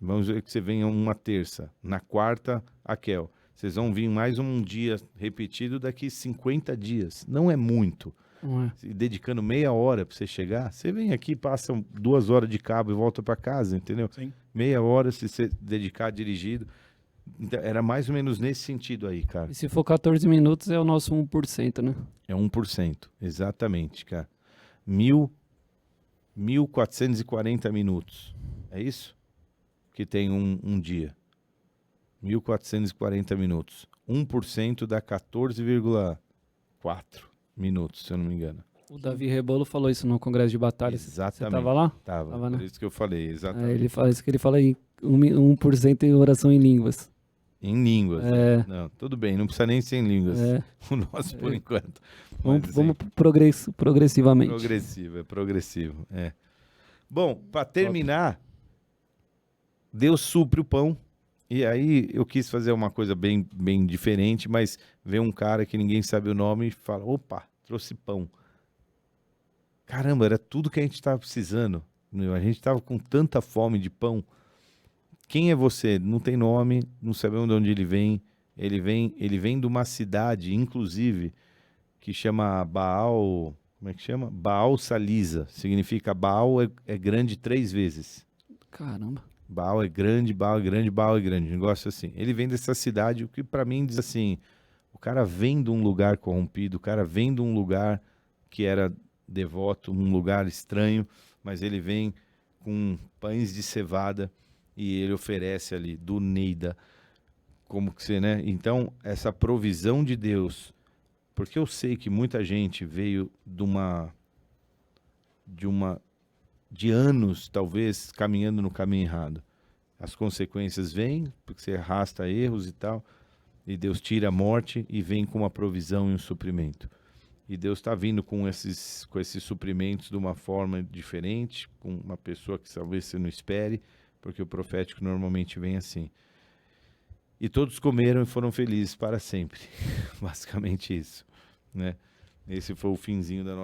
vamos ver que você venha uma terça, na quarta, Kel. Vocês vão vir mais um dia repetido daqui 50 dias. Não é muito. Não é. Se dedicando meia hora para você chegar, você vem aqui, passa 2 horas de cabo e volta para casa, entendeu? Sim. Meia hora se você dedicar dirigido. Então, era mais ou menos nesse sentido aí, cara. E se for 14 minutos, é o nosso 1%, né? É 1%, exatamente, cara. 1.440 minutos. É isso? Que tem um dia. 1.440 minutos. 1% dá 14,4 minutos, se eu não me engano. O Davi Rebolo falou isso no Congresso de Batalha. Você Exatamente. tava lá? Tava, Tava, né? por isso que eu falei, exatamente. Ele fala isso que ele fala em 1% em oração em línguas. Em línguas. É. Não, tudo bem, não precisa nem ser em línguas. É. O nosso, por enquanto. Vamos, Mas, vamos progressivamente. progressivo, é progressivo. É. Bom, para terminar, Deus supre o pão. E aí eu quis fazer uma coisa bem, bem diferente, mas vê um cara que ninguém sabe o nome e fala, opa, trouxe pão. Caramba, era tudo que a gente estava precisando. A gente estava com tanta fome de pão. Quem é você? Não tem nome, não sabemos de onde ele vem. Ele vem de uma cidade, inclusive, que chama Baal. Como é que chama? Baal Salisa. Significa Baal é grande 3 vezes. Caramba. Baal é grande, Baal é grande, Baal é grande. Um negócio assim. Ele vem dessa cidade, o que para mim diz assim: o cara vem de um lugar corrompido, o cara vem de um lugar que era devoto, um lugar estranho, mas ele vem com pães de cevada e ele oferece ali do Neida. Como que você, né? Então, essa provisão de Deus, porque eu sei que muita gente veio de anos, talvez, caminhando no caminho errado. As consequências vêm, porque você arrasta erros e tal, e Deus tira a morte e vem com uma provisão e um suprimento. E Deus está vindo com esses suprimentos de uma forma diferente, com uma pessoa que talvez você não espere, porque o profético normalmente vem assim. E todos comeram e foram felizes para sempre. Basicamente isso, né? Esse foi o finzinho da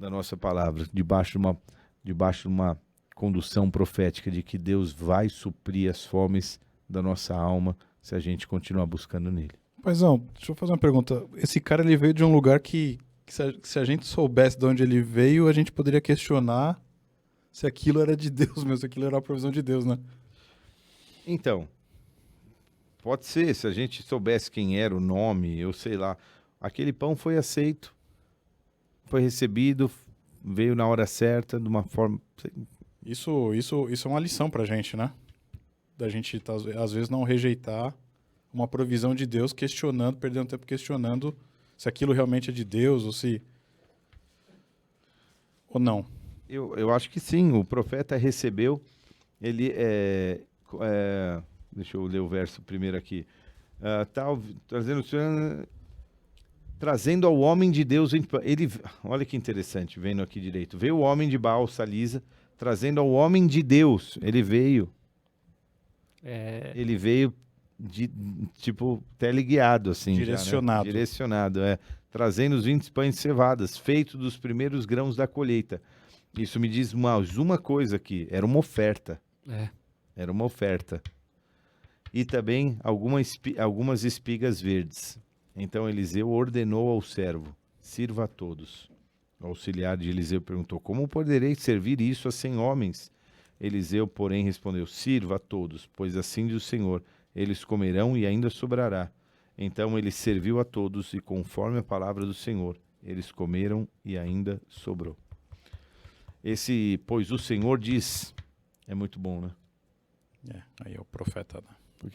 nossa palavra, debaixo de uma condução profética de que Deus vai suprir as fomes da nossa alma se a gente continuar buscando nele. Paizão, deixa eu fazer uma pergunta. Esse cara, ele veio de um lugar que se a gente soubesse de onde ele veio, a gente poderia questionar se aquilo era de Deus mesmo, se aquilo era a provisão de Deus, né? Então, pode ser, se a gente soubesse quem era o nome, eu sei lá. Aquele pão foi aceito, foi recebido, veio na hora certa, de uma forma... Isso é uma lição pra gente, né? Da gente, às vezes, não rejeitar uma provisão de Deus, questionando, perdendo tempo questionando se aquilo realmente é de Deus ou se... ou não. Eu acho que sim, o profeta recebeu, ele deixa eu ler o verso primeiro aqui. Trazendo ao homem de Deus, ele, olha que interessante, vendo aqui direito, veio o homem de Baal Salisa, trazendo ao homem de Deus, ele veio tipo teleguiado assim, direcionado, já, né? Direcionado, trazendo os 20 pães de cevadas, feito dos primeiros grãos da colheita. Isso me diz mais uma coisa aqui, era uma oferta. Era uma oferta. E também algumas espigas verdes. Então Eliseu ordenou ao servo, sirva a todos. O auxiliar de Eliseu perguntou, como poderei servir isso a 100 homens? Eliseu, porém, respondeu, sirva a todos, pois assim diz o Senhor, eles comerão e ainda sobrará. Então ele serviu a todos e conforme a palavra do Senhor, eles comeram e ainda sobrou. Pois o Senhor diz, é muito bom, né? Aí é o profeta, né?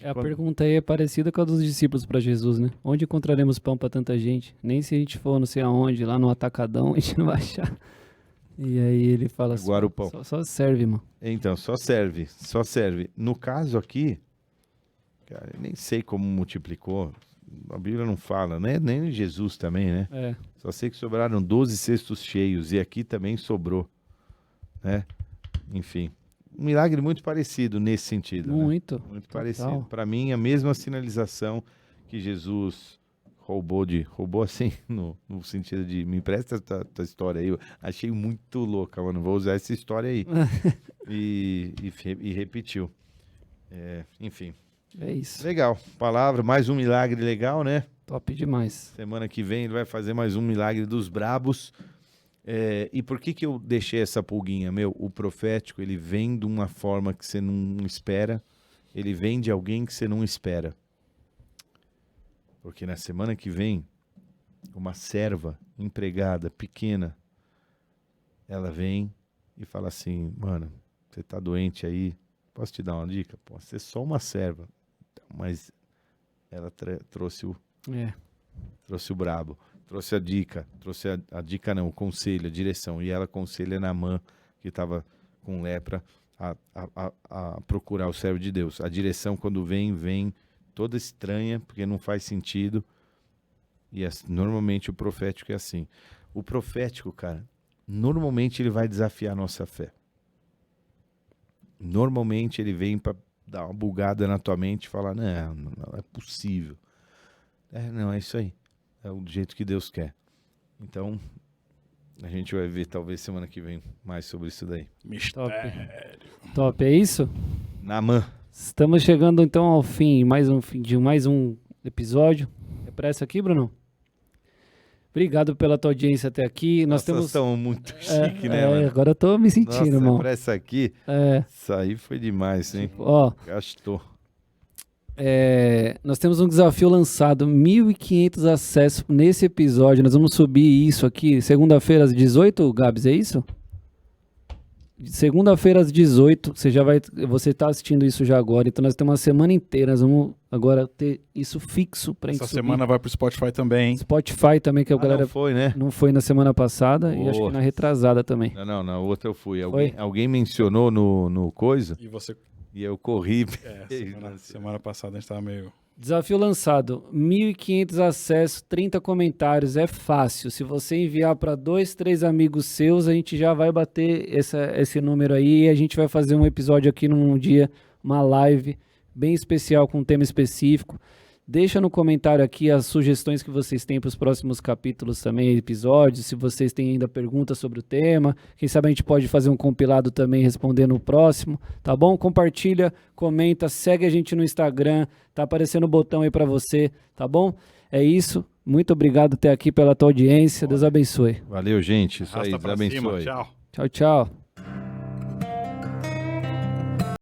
A pergunta aí é parecida com a dos discípulos para Jesus, né? Onde encontraremos pão para tanta gente? Nem se a gente for não sei aonde, lá no Atacadão, a gente não vai achar. E aí ele fala assim, agora o pão. Só serve, mano. Então, só serve. No caso aqui, cara, eu nem sei como multiplicou. A Bíblia não fala, né? Nem Jesus também, né? Só sei que sobraram 12 cestos cheios e aqui também sobrou, né? Enfim, milagre muito parecido nesse sentido. Né? Muito. Muito Total. parecido. Para mim, a mesma sinalização que Jesus roubou assim, no sentido de me empresta essa história aí. Eu achei muito louca, mano. Vou usar essa história aí. e repetiu. Enfim. É isso. Legal. Palavra, mais um milagre legal, né? Top demais. Semana que vem ele vai fazer mais um milagre dos brabos. E por que eu deixei essa pulguinha? O profético, ele vem de uma forma que você não espera. Ele vem de alguém que você não espera. Porque na semana que vem, uma serva, empregada, pequena, ela vem e fala assim, mano, você tá doente aí, posso te dar uma dica? Pode ser só uma serva, mas ela trouxe o brabo, trouxe a dica, a dica não, o conselho, a direção, e ela aconselha Naamã, que estava com lepra, a procurar o servo de Deus. A direção, quando vem toda estranha, porque não faz sentido. E normalmente o profético é assim. O profético, cara, normalmente ele vai desafiar a nossa fé. Normalmente ele vem para dar uma bugada na tua mente e falar, não é possível. Não, é isso aí. É o jeito que Deus quer. Então, a gente vai ver talvez semana que vem mais sobre isso daí. Top, é isso? Naamã. Estamos chegando então ao fim de mais um episódio. É pra essa aqui, Bruno? Obrigado pela tua audiência até aqui. Nós temos estamos muito chique, né, mano? Agora eu tô me sentindo, irmão. Nossa, pra essa aqui, isso aí foi demais, hein? Ó, gastou. Nós temos um desafio lançado, 1.500 acessos nesse episódio. Nós vamos subir isso aqui segunda-feira às 18, Gabs, é isso? Segunda-feira às 18, você tá assistindo isso já agora, então nós temos uma semana inteira, nós vamos agora ter isso fixo pra gente Essa subir. semana vai pro Spotify também, hein? Spotify também, que a galera não foi, né? não foi na semana passada e acho que Boa. na retrasada também. Não, na outra eu fui. Foi? Alguém mencionou no coisa E você... e eu corri. semana passada a gente tava meio... Desafio lançado, 1.500 acessos, 30 comentários, é fácil. Se você enviar para 2, 3 amigos seus, a gente já vai bater esse número aí e a gente vai fazer um episódio aqui num dia, uma live bem especial com um tema específico. Deixa no comentário aqui as sugestões que vocês têm para os próximos capítulos também, episódios, se vocês têm ainda perguntas sobre o tema. Quem sabe a gente pode fazer um compilado também respondendo no próximo, tá bom? Compartilha, comenta, segue a gente no Instagram, tá aparecendo o botão aí para você, tá bom? É isso, muito obrigado até aqui pela tua audiência, Deus abençoe. Valeu, gente. Isso aí, Arrasta Deus pra abençoe. cima, tchau. Tchau, tchau.